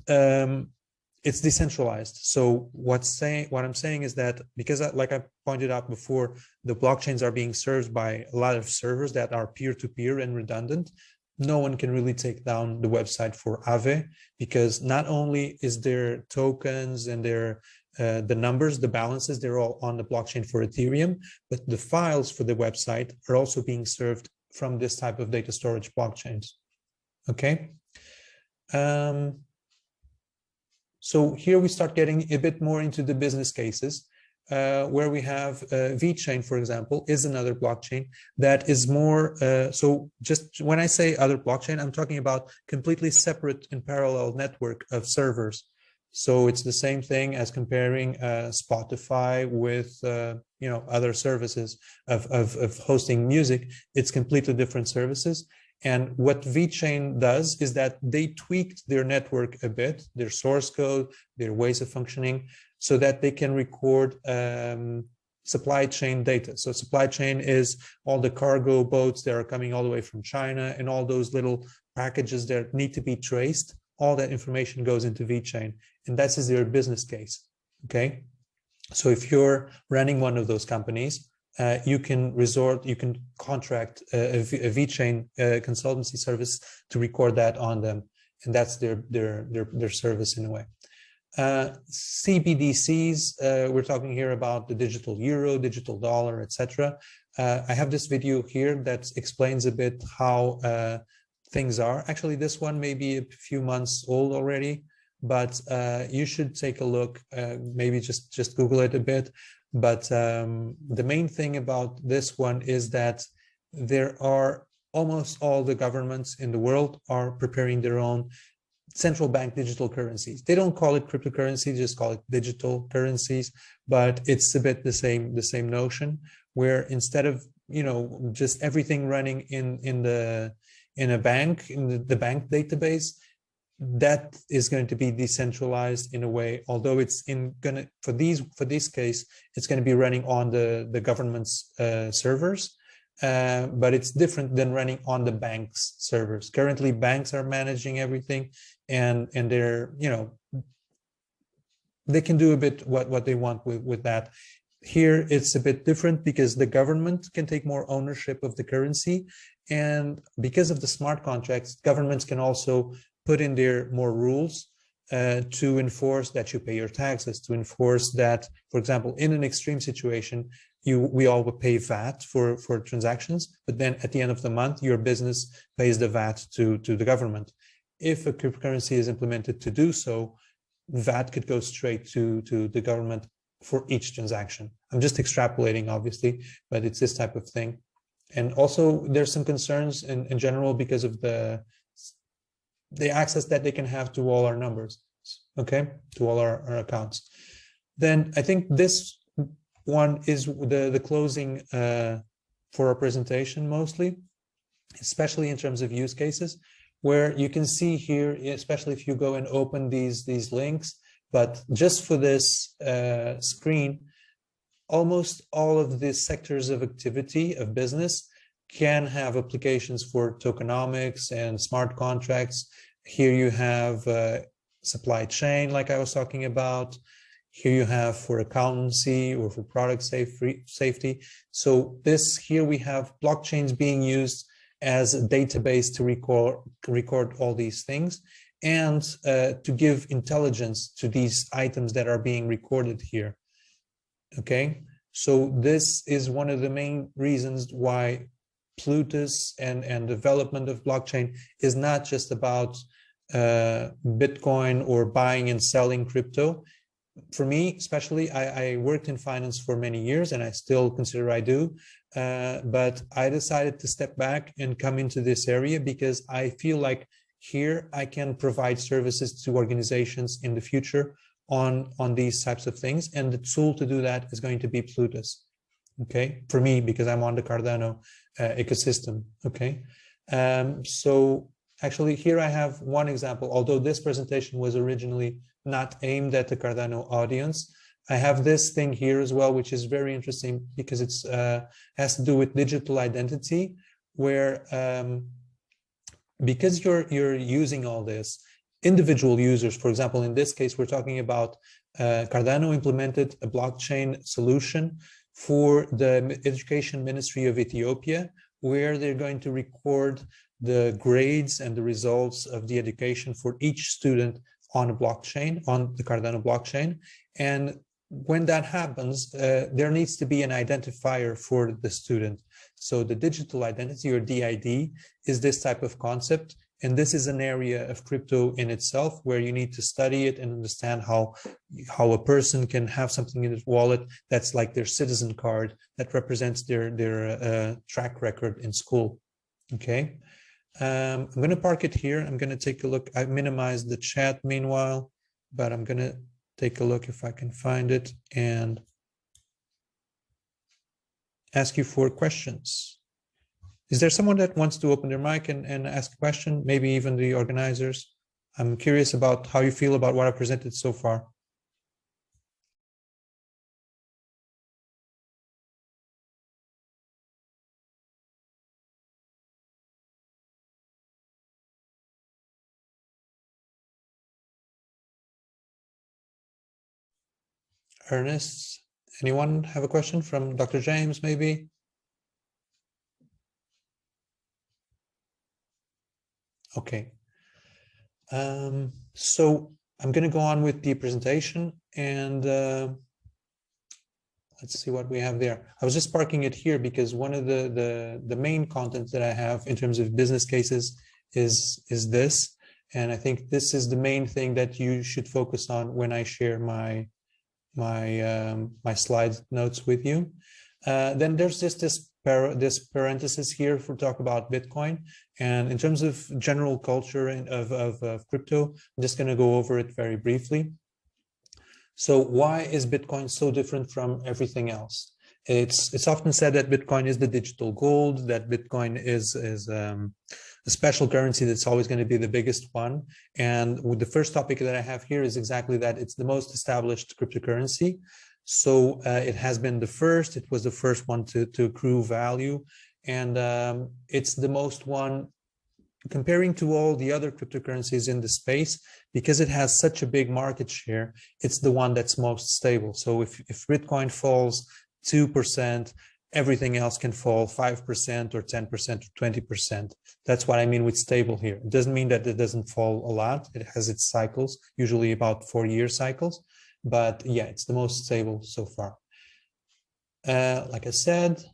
it's decentralized. So what I'm saying is that, because like I pointed out before, the blockchains are being served by a lot of servers that are peer-to-peer and redundant. No one can really take down the website for Aave, because not only is their tokens and their the numbers, the balances, they're all on the blockchain for Ethereum, but the files for the website are also being served from this type of data storage blockchains. Okay. So here we start getting a bit more into the business cases, where we have VeChain, for example, is another blockchain that is more, so just when I say other blockchain, I'm talking about completely separate and parallel network of servers. So it's the same thing as comparing Spotify with other services of hosting music. It's completely different services. And what VeChain does is that they tweaked their network a bit, their source code, their ways of functioning, so that they can record supply chain data. So supply chain is all the cargo boats that are coming all the way from China, and all those little packages that need to be traced. All that information goes into VeChain, and that is their business case. Okay, so if you're running one of those companies, you can contract a VeChain consultancy service to record that on them, and that's their service in a way. CBDCs, we're talking here about the digital euro, digital dollar, etc. I have this video here that explains a bit how things are. Actually, this one may be a few months old already, but you should take a look. Maybe just Google it a bit. But the main thing about this one is that there are almost all the governments in the world are preparing their own central bank digital currencies. They don't call it cryptocurrency, just call it digital currencies, but it's a bit the same notion, where instead of, you know, just everything running in a bank, in the bank database, that is going to be decentralized in a way, although it's for this case, it's going to be running on the government's servers. But it's different than running on the bank's servers. Currently, banks are managing everything, and they're, you know, they can do a bit what they want with that. Here, it's a bit different because the government can take more ownership of the currency, and because of the smart contracts, governments can also put in there more rules to enforce that you pay your taxes, to enforce that, for example, in an extreme situation, we all would pay VAT for transactions, but then at the end of the month, your business pays the VAT to the government. If a cryptocurrency is implemented to do so, VAT could go straight to the government for each transaction. I'm just extrapolating, obviously, but it's this type of thing. And also, there's some concerns in general because of the access that they can have to all our numbers, okay, to all our accounts. Then I think this one is the closing for our presentation mostly, especially in terms of use cases, where you can see here, especially if you go and open these links, but just for this screen, almost all of the sectors of activity of business can have applications for tokenomics and smart contracts. Here you have supply chain, like I was talking about. Here you have for accountancy or for product safety. So here we have blockchains being used as a database to record all these things and to give intelligence to these items that are being recorded here. Okay, so this is one of the main reasons why Plutus and development of blockchain is not just about Bitcoin or buying and selling crypto. For me, especially, I worked in finance for many years, and I still consider I do. But I decided to step back and come into this area because I feel like here I can provide services to organizations in the future on these types of things. And the tool to do that is going to be Plutus. Okay, for me, because I'm on the Cardano ecosystem. Okay, so actually here I have one example, although this presentation was originally not aimed at the Cardano audience. I have this thing here as well, which is very interesting because it's has to do with digital identity, where because you're using all this, individual users, for example, in this case, we're talking about Cardano implemented a blockchain solution for the Education Ministry of Ethiopia, where they're going to record the grades and the results of the education for each student on a blockchain, on the Cardano blockchain. And when that happens, there needs to be an identifier for the student. So the digital identity, or DID, is this type of concept. And this is an area of crypto in itself where you need to study it and understand how a person can have something in his wallet that's like their citizen card that represents their track record in school. Okay. I'm going to park it here. I'm going to take a look. I've minimized the chat meanwhile, but I'm going to take a look if I can find it and ask you for questions. Is there someone that wants to open their mic and ask a question? Maybe even the organizers. I'm curious about how you feel about what I presented so far. Ernest, anyone have a question from Dr. James, maybe? Okay. So I'm going to go on with the presentation and let's see what we have there. I was just parking it here because one of the main content that I have in terms of business cases is this. And I think this is the main thing that you should focus on when I share my slide notes with you. Then there's just this this parenthesis here for talk about Bitcoin. And in terms of general culture and of crypto, I'm just going to go over it very briefly. So why is Bitcoin so different from everything else? It's often said that Bitcoin is the digital gold, that Bitcoin is a special currency that's always going to be the biggest one. And with the first topic that I have here is exactly that. It's the most established cryptocurrency. So it has been the first. It was the first one to accrue value. And it's the most one, comparing to all the other cryptocurrencies in the space, because it has such a big market share, it's the one that's most stable. So if Bitcoin falls 2%, everything else can fall 5% or 10% or 20%. That's what I mean with stable here. It doesn't mean that it doesn't fall a lot. It has its cycles, usually about 4-year cycles. But yeah, it's the most stable so far. Like I said,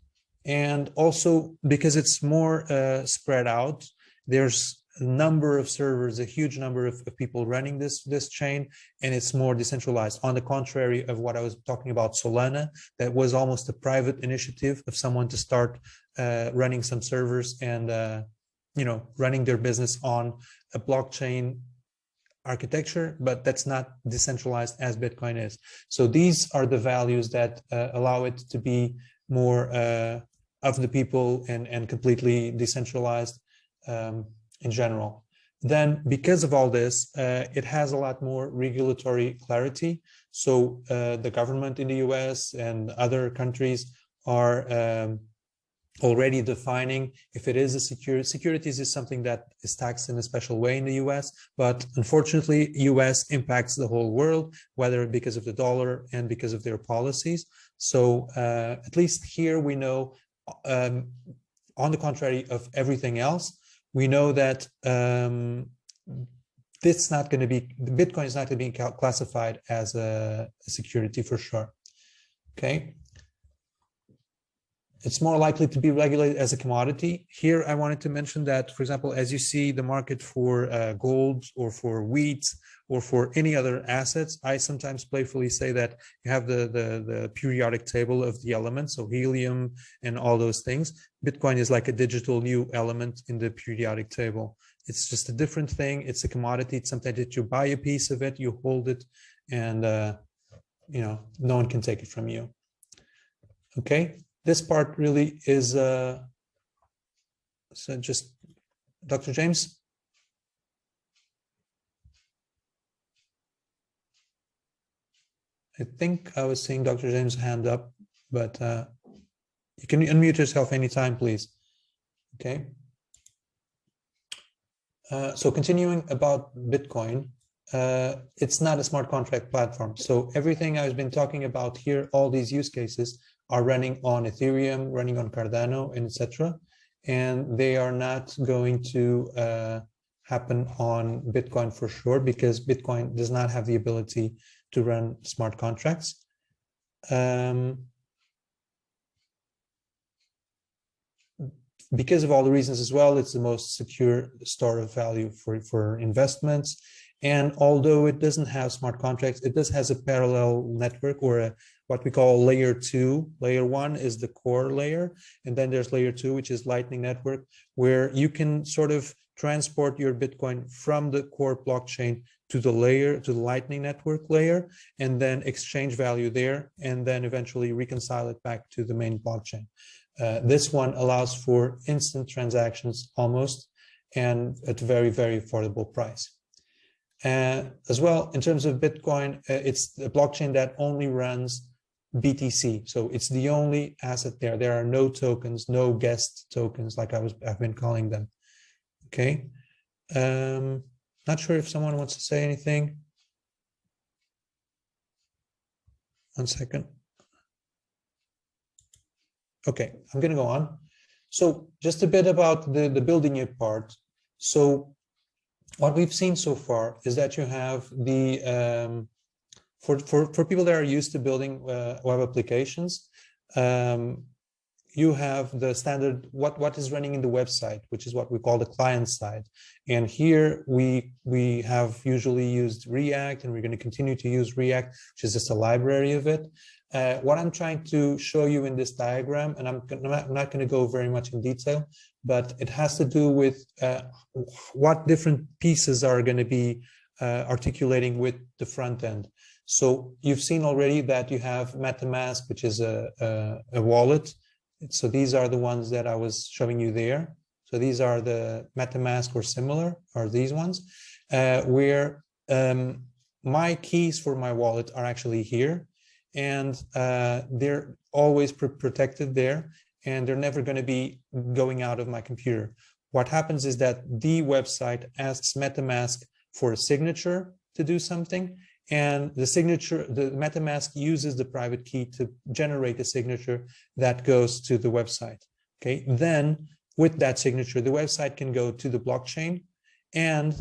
and also because it's more spread out, there's a number of servers, a huge number of people running this chain, and it's more decentralized. On the contrary of what I was talking about Solana, that was almost a private initiative of someone to start running some servers and running their business on a blockchain architecture, but that's not decentralized as Bitcoin is. So these are the values that allow it to be more of the people and completely decentralized in general. Then because of all this, it has a lot more regulatory clarity. So the government in the US and other countries are already defining if it is a securities is something that is taxed in a special way in the US, but unfortunately US impacts the whole world, whether because of the dollar and because of their policies. So at least here we know, on the contrary of everything else, we know that it's not going to be, Bitcoin is not going to be classified as a security for sure. Okay. It's more likely to be regulated as a commodity. Here, I wanted to mention that, for example, as you see the market for gold or for wheat or for any other assets, I sometimes playfully say that you have the periodic table of the elements, so helium and all those things. Bitcoin is like a digital new element in the periodic table. It's just a different thing. It's a commodity. It's something that you buy a piece of it, you hold it, and no one can take it from you. Okay. This part really is, so just Dr. James. I think I was seeing Dr. James' hand up, but you can unmute yourself anytime, please. Okay. So continuing about Bitcoin, it's not a smart contract platform. So everything I've been talking about here, all these use cases are running on Ethereum, running on Cardano, and etc. And they are not going to happen on Bitcoin for sure, because Bitcoin does not have the ability to run smart contracts. Because of all the reasons as well, it's the most secure store of value for investments. And although it doesn't have smart contracts, it does has a parallel network, or what we call layer 2. Layer 1 is the core layer. And then there's layer 2, which is Lightning Network, where you can sort of transport your Bitcoin from the core blockchain to the Lightning Network layer, and then exchange value there, and then eventually reconcile it back to the main blockchain. This one allows for instant transactions almost, and at a very, very affordable price. As well, in terms of Bitcoin, it's a blockchain that only runs BTC. So it's the only asset there. There are no tokens, no guest tokens, like I've been calling them. Okay. Not sure if someone wants to say anything. One second. Okay, I'm going to go on. So just a bit about the building it part. So what we've seen so far is that you have the, for people that are used to building web applications, you have the standard, what is running in the website, which is what we call the client side. And here we have usually used React, and we're going to continue to use React, which is just a library of it. What I'm trying to show you in this diagram, and I'm not going to go very much in detail, but it has to do with what different pieces are going to be articulating with the front end. So you've seen already that you have MetaMask, which is a wallet. So these are the ones that I was showing you there. So these are the MetaMask or similar, are these ones, where my keys for my wallet are actually here, and they're always protected there, and they're never going to be going out of my computer. What happens is that the website asks MetaMask for a signature to do something, and the signature, the MetaMask uses the private key to generate a signature that goes to the website. Okay, then with that signature, the website can go to the blockchain and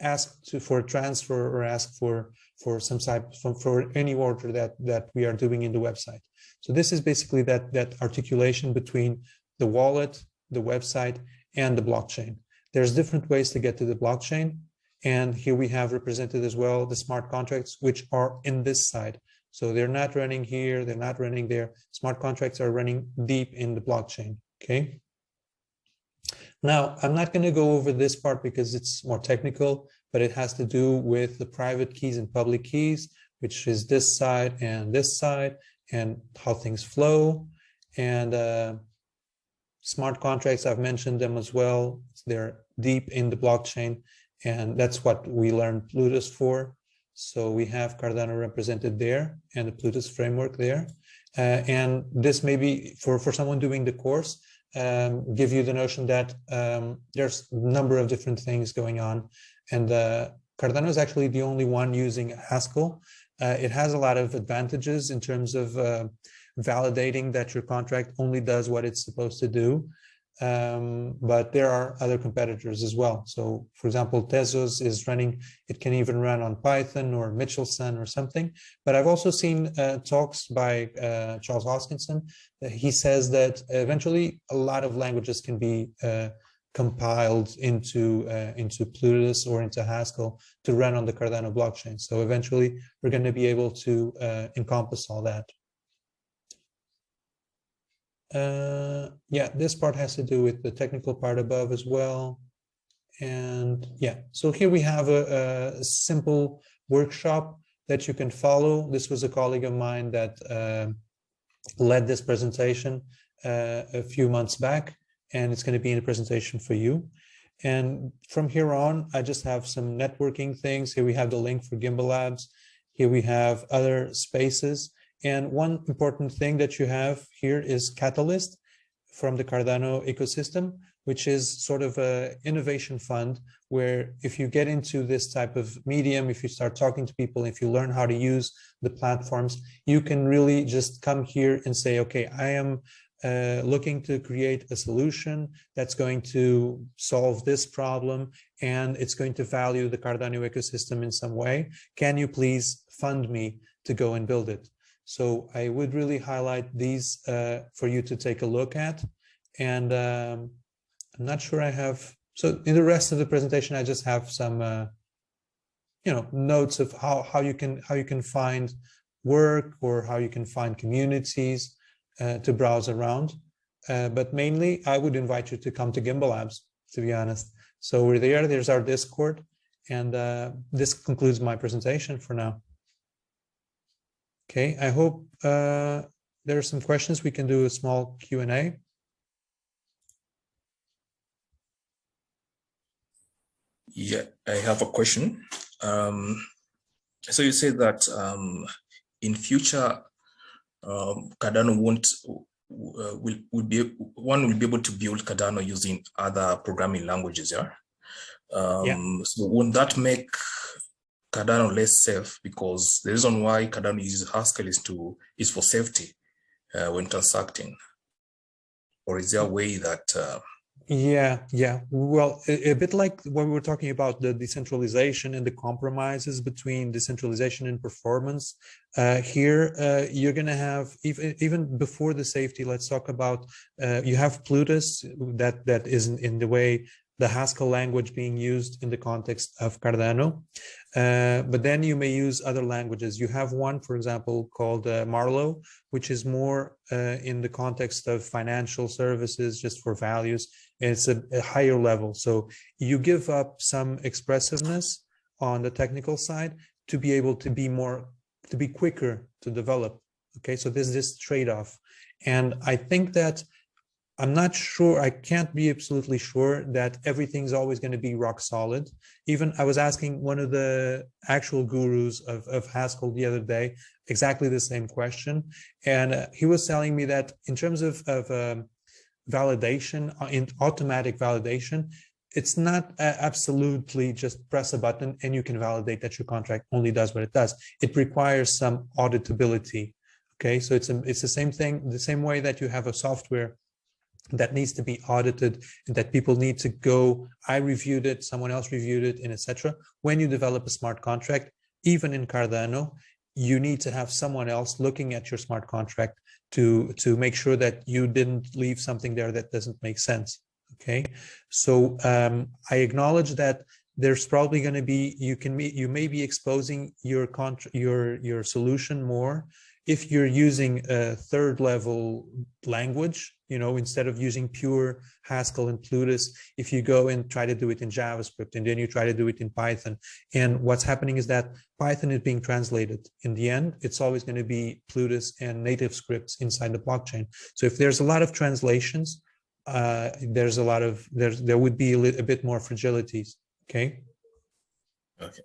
ask for a transfer, or ask for some type, for any order that we are doing in the website. So this is basically that articulation between the wallet, the website, and the blockchain. There's different ways to get to the blockchain. And here we have represented as well the smart contracts, which are in this side. So they're not running here, they're not running there. Smart contracts are running deep in the blockchain, okay? Now, I'm not going to go over this part because it's more technical, but it has to do with the private keys and public keys, which is this side, and how things flow. And smart contracts, I've mentioned them as well. They're deep in the blockchain. And that's what we learned Plutus for. So we have Cardano represented there and the Plutus framework there. And this may be, for someone doing the course, give you the notion that there's a number of different things going on. And Cardano is actually the only one using Haskell. It has a lot of advantages in terms of validating that your contract only does what it's supposed to do. But there are other competitors as well. So for example, Tezos is running, it can even run on Python or Mitchelson or something. But I've also seen talks by Charles Hoskinson. He says that eventually a lot of languages can be compiled into Plutus or into Haskell to run on the Cardano blockchain. So eventually we're going to be able to encompass all that. Yeah, this part has to do with the technical part above as well. And yeah, so here we have a simple workshop that you can follow. This was a colleague of mine that led this presentation a few months back, and it's going to be in a presentation for you. And from here on, I just have some networking things. Here we have the link for Gimbal Labs. Here we have other spaces. And one important thing that you have here is Catalyst from the Cardano ecosystem, which is sort of an innovation fund where if you get into this type of medium, if you start talking to people, if you learn how to use the platforms, you can really just come here and say, okay, I am looking to create a solution that's going to solve this problem, and it's going to value the Cardano ecosystem in some way. Can you please fund me to go and build it? So I would really highlight these for you to take a look at. And I'm not sure I have, so in the rest of the presentation, I just have some, notes of how you can find work or how you can find communities to browse around. But mainly, I would invite you to come to Gimbal Labs, to be honest. So we're there, there's our Discord. And this concludes my presentation for now. Okay, I hope there are some questions. We can do a small Q&A. Yeah, I have a question. So you say that in future, Cardano will be able to build Cardano using other programming languages, yeah? So won't that make Cardano less safe? Because the reason why Cardano uses Haskell is for safety when transacting. Or is there a way that Yeah. Well, a bit like when we were talking about the decentralization and the compromises between decentralization and performance. Here, you're going to have even before the safety. Let's talk about you have Plutus that is in the way the Haskell language being used in the context of Cardano. But then you may use other languages. You have one, for example, called Marlowe, which is more in the context of financial services, just for values. It's a higher level. So you give up some expressiveness on the technical side to be able to be quicker to develop. Okay, so there's this trade-off. And I think that I'm not sure, I can't be absolutely sure that everything's always going to be rock solid. Even I was asking one of the actual gurus of Haskell the other day, exactly the same question. And he was telling me that in terms of validation, in automatic validation, it's not absolutely just press a button and you can validate that your contract only does what it does. It requires some auditability. Okay, so it's the same thing, the same way that you have a software that needs to be audited and that people need to go, I reviewed it, someone else reviewed it, and etc. When you develop a smart contract, even in Cardano, you need to have someone else looking at your smart contract to make sure that you didn't leave something there that doesn't make sense. Okay, so I acknowledge that there's probably going to be, you may be exposing your solution more if you're using a third level language, instead of using pure Haskell and Plutus, if you go and try to do it in JavaScript and then you try to do it in Python. And what's happening is that Python is being translated. In the end, it's always going to be Plutus and native scripts inside the blockchain. So if there's a lot of translations, there would be a bit more fragilities. Okay. Okay,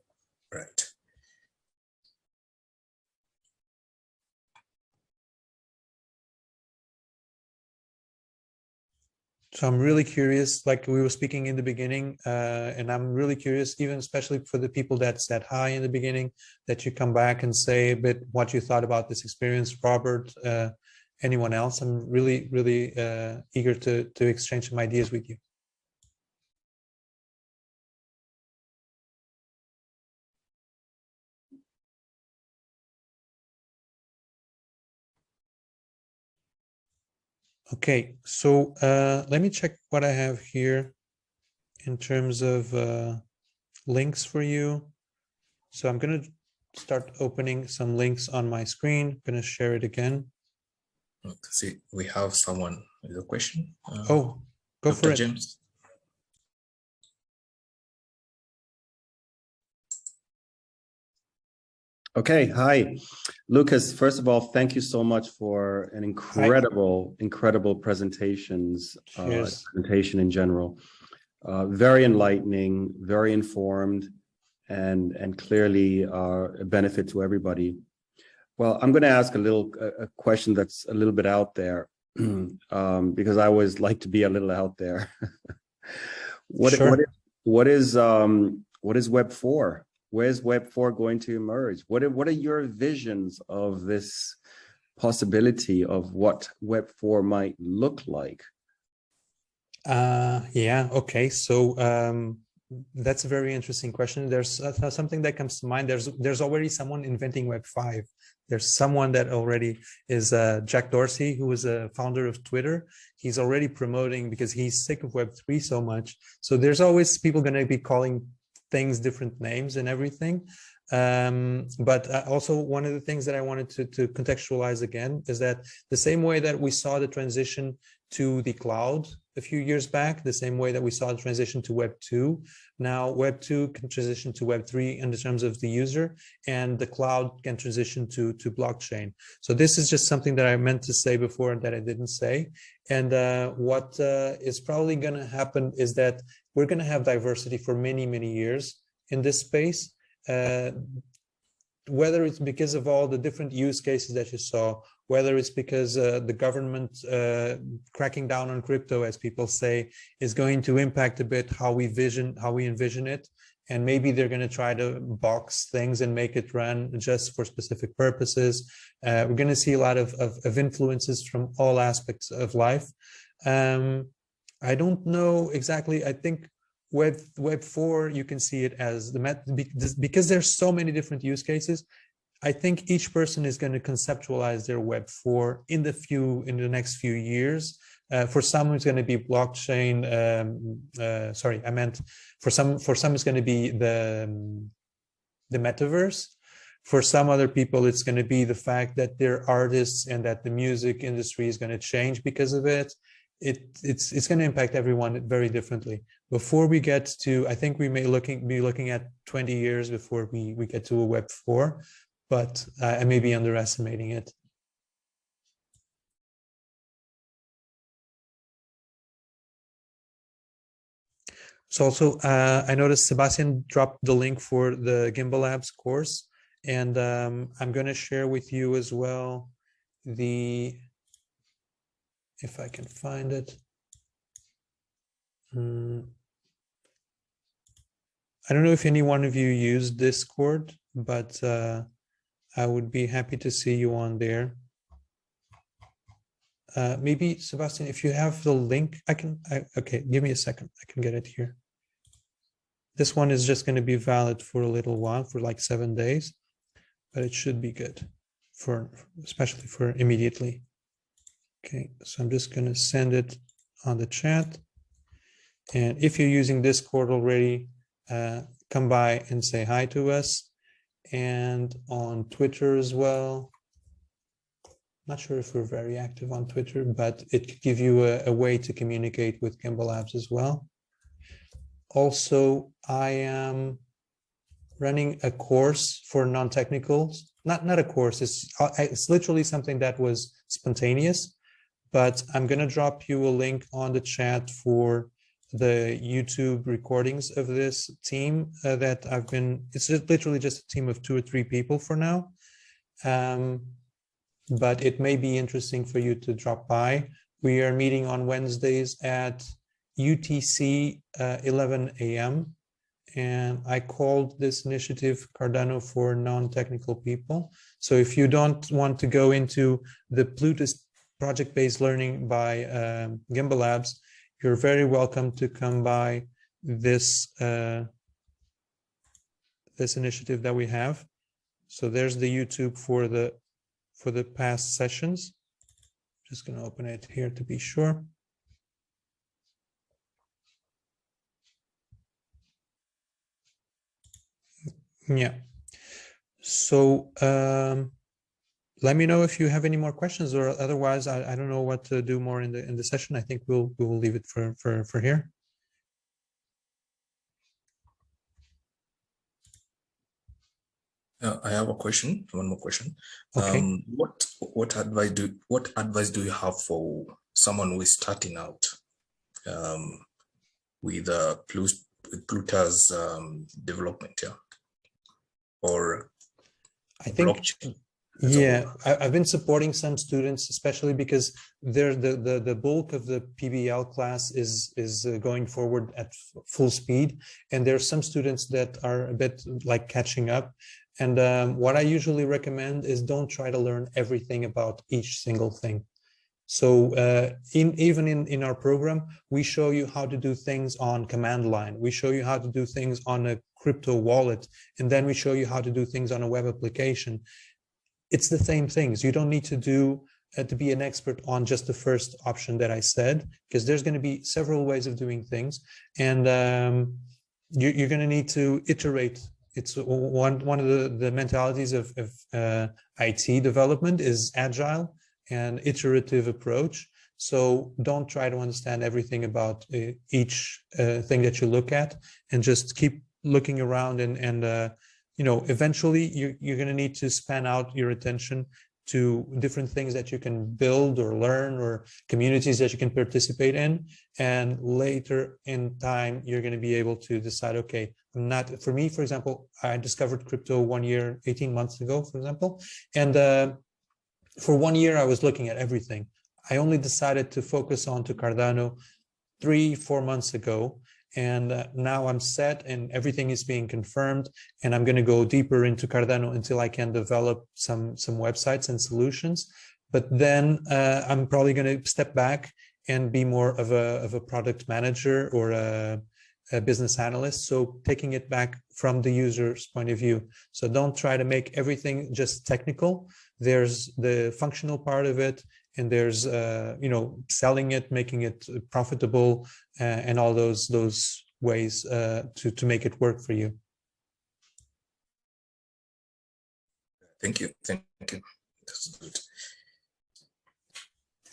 right. So I'm really curious, like we were speaking in the beginning, and I'm really curious, even especially for the people that said hi in the beginning, that you come back and say a bit what you thought about this experience, Robert, anyone else. I'm really, really eager to exchange some ideas with you. Okay, so let me check what I have here in terms of links for you. So I'm going to start opening some links on my screen. I'm going to share it again. See, we have someone with a question. Oh, go Dr. for it. James. Okay, hi, Lucas. First of all, thank you so much for an incredible presentations, presentation in general. Very enlightening, very informed, and clearly a benefit to everybody. Well, I'm going to ask a question that's a little bit out there, because I always like to be a little out there. What is Web 4? Where's Web 4 going to emerge? What are your visions of this possibility of what Web 4 might look like? Yeah, okay. So that's a very interesting question. There's something that comes to mind. There's already someone inventing Web 5. There's someone that already is Jack Dorsey, who is a founder of Twitter. He's already promoting because he's sick of Web 3 so much. So there's always people going to be calling things different names and everything. But also one of the things that I wanted to contextualize again is that the same way that we saw the transition to the cloud a few years back, the same way that we saw the transition to Web 2, now Web 2 can transition to Web 3 in terms of the user, and the cloud can transition to blockchain. So this is just something that I meant to say before and that I didn't say. And what is probably going to happen is that we're going to have diversity for many, many years in this space. Whether it's because of all the different use cases that you saw, whether it's because the government cracking down on crypto, as people say, is going to impact a bit how we envision it, and maybe they're going to try to box things and make it run just for specific purposes. We're going to see a lot of influences from all aspects of life. I don't know exactly. I think Web 4, you can see it as because there's so many different use cases. I think each person is going to conceptualize their Web 4 in the next few years. For some, it's going to be blockchain. Sorry, I meant for some it's going to be the metaverse. For some other people, it's going to be the fact that they're artists and that the music industry is going to change because of it. It's going to impact everyone very differently. Before we get to, I think we may be looking at 20 years before we get to a Web 4, but I may be underestimating it. So also, I noticed Sebastian dropped the link for the Gimbal Labs course, and I'm going to share with you as well if I can find it. I don't know if any one of you used Discord, but I would be happy to see you on there. Maybe Sebastian, if you have the link, okay, give me a second. I can get it here. This one is just going to be valid for a little while, for like 7 days, but it should be good especially for immediately. Okay, so I'm just going to send it on the chat. And if you're using Discord already, come by and say hi to us. And on Twitter as well. Not sure if we're very active on Twitter, but it could give you a way to communicate with Gimbal Labs as well. Also, I am running a course for non-technicals. Not a course, it's literally something that was spontaneous, but I'm going to drop you a link on the chat for the YouTube recordings of this team that it's literally just a team of 2 or 3 people for now. But it may be interesting for you to drop by. We are meeting on Wednesdays at UTC 11 a.m. And I called this initiative Cardano for non-technical people. So if you don't want to go into the Plutus project-based learning by Gimbal Labs, you're very welcome to come by this this initiative that we have. So there's the YouTube for the past sessions. Just going to open it here to be sure. Yeah. So let me know if you have any more questions, or otherwise I don't know what to do more in the session. I think we will leave it for here. I have a question. One more question. Okay. What advice do you have for someone who is starting out with Plutus development? Yeah. Or I think blockchain? Yeah, I've been supporting some students, especially because the bulk of the PBL class is going forward at full speed, and there are some students that are a bit like catching up. And what I usually recommend is don't try to learn everything about each single thing. So even in our program, we show you how to do things on command line. We show you how to do things on a crypto wallet, and then we show you how to do things on a web application. It's the same things. You don't need to be an expert on just the first option that I said, because there's going to be several ways of doing things, and you're going to need to iterate. It's one of the mentalities of IT development is agile and iterative approach. So don't try to understand everything about each thing that you look at, and just keep looking around and eventually you're going to need to span out your attention to different things that you can build or learn, or communities that you can participate in. And later in time, you're going to be able to decide, okay, for me, for example, I discovered crypto 1 year, 18 months ago, for example. And for 1 year, I was looking at everything. I only decided to focus on to Cardano 3-4 months ago. And now I'm set and everything is being confirmed, and I'm going to go deeper into Cardano until I can develop some websites and solutions. But then I'm probably going to step back and be more of a product manager or a business analyst. So taking it back from the user's point of view. So don't try to make everything just technical. There's the functional part of it, and there's selling it, making it profitable, and all those ways to make it work for you. Thank you. Thank you. That's good.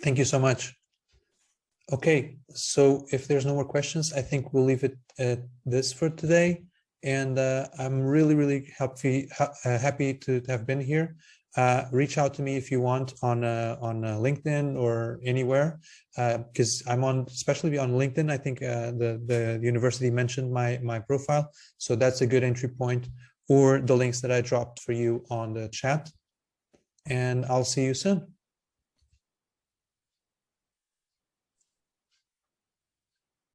Thank you so much. Okay, so if there's no more questions, I think we'll leave it at this for today. And I'm really happy to have been here. Reach out to me if you want on LinkedIn or anywhere, because I'm especially on LinkedIn. I think the university mentioned my profile, so that's a good entry point, or the links that I dropped for you on the chat. And I'll see you soon.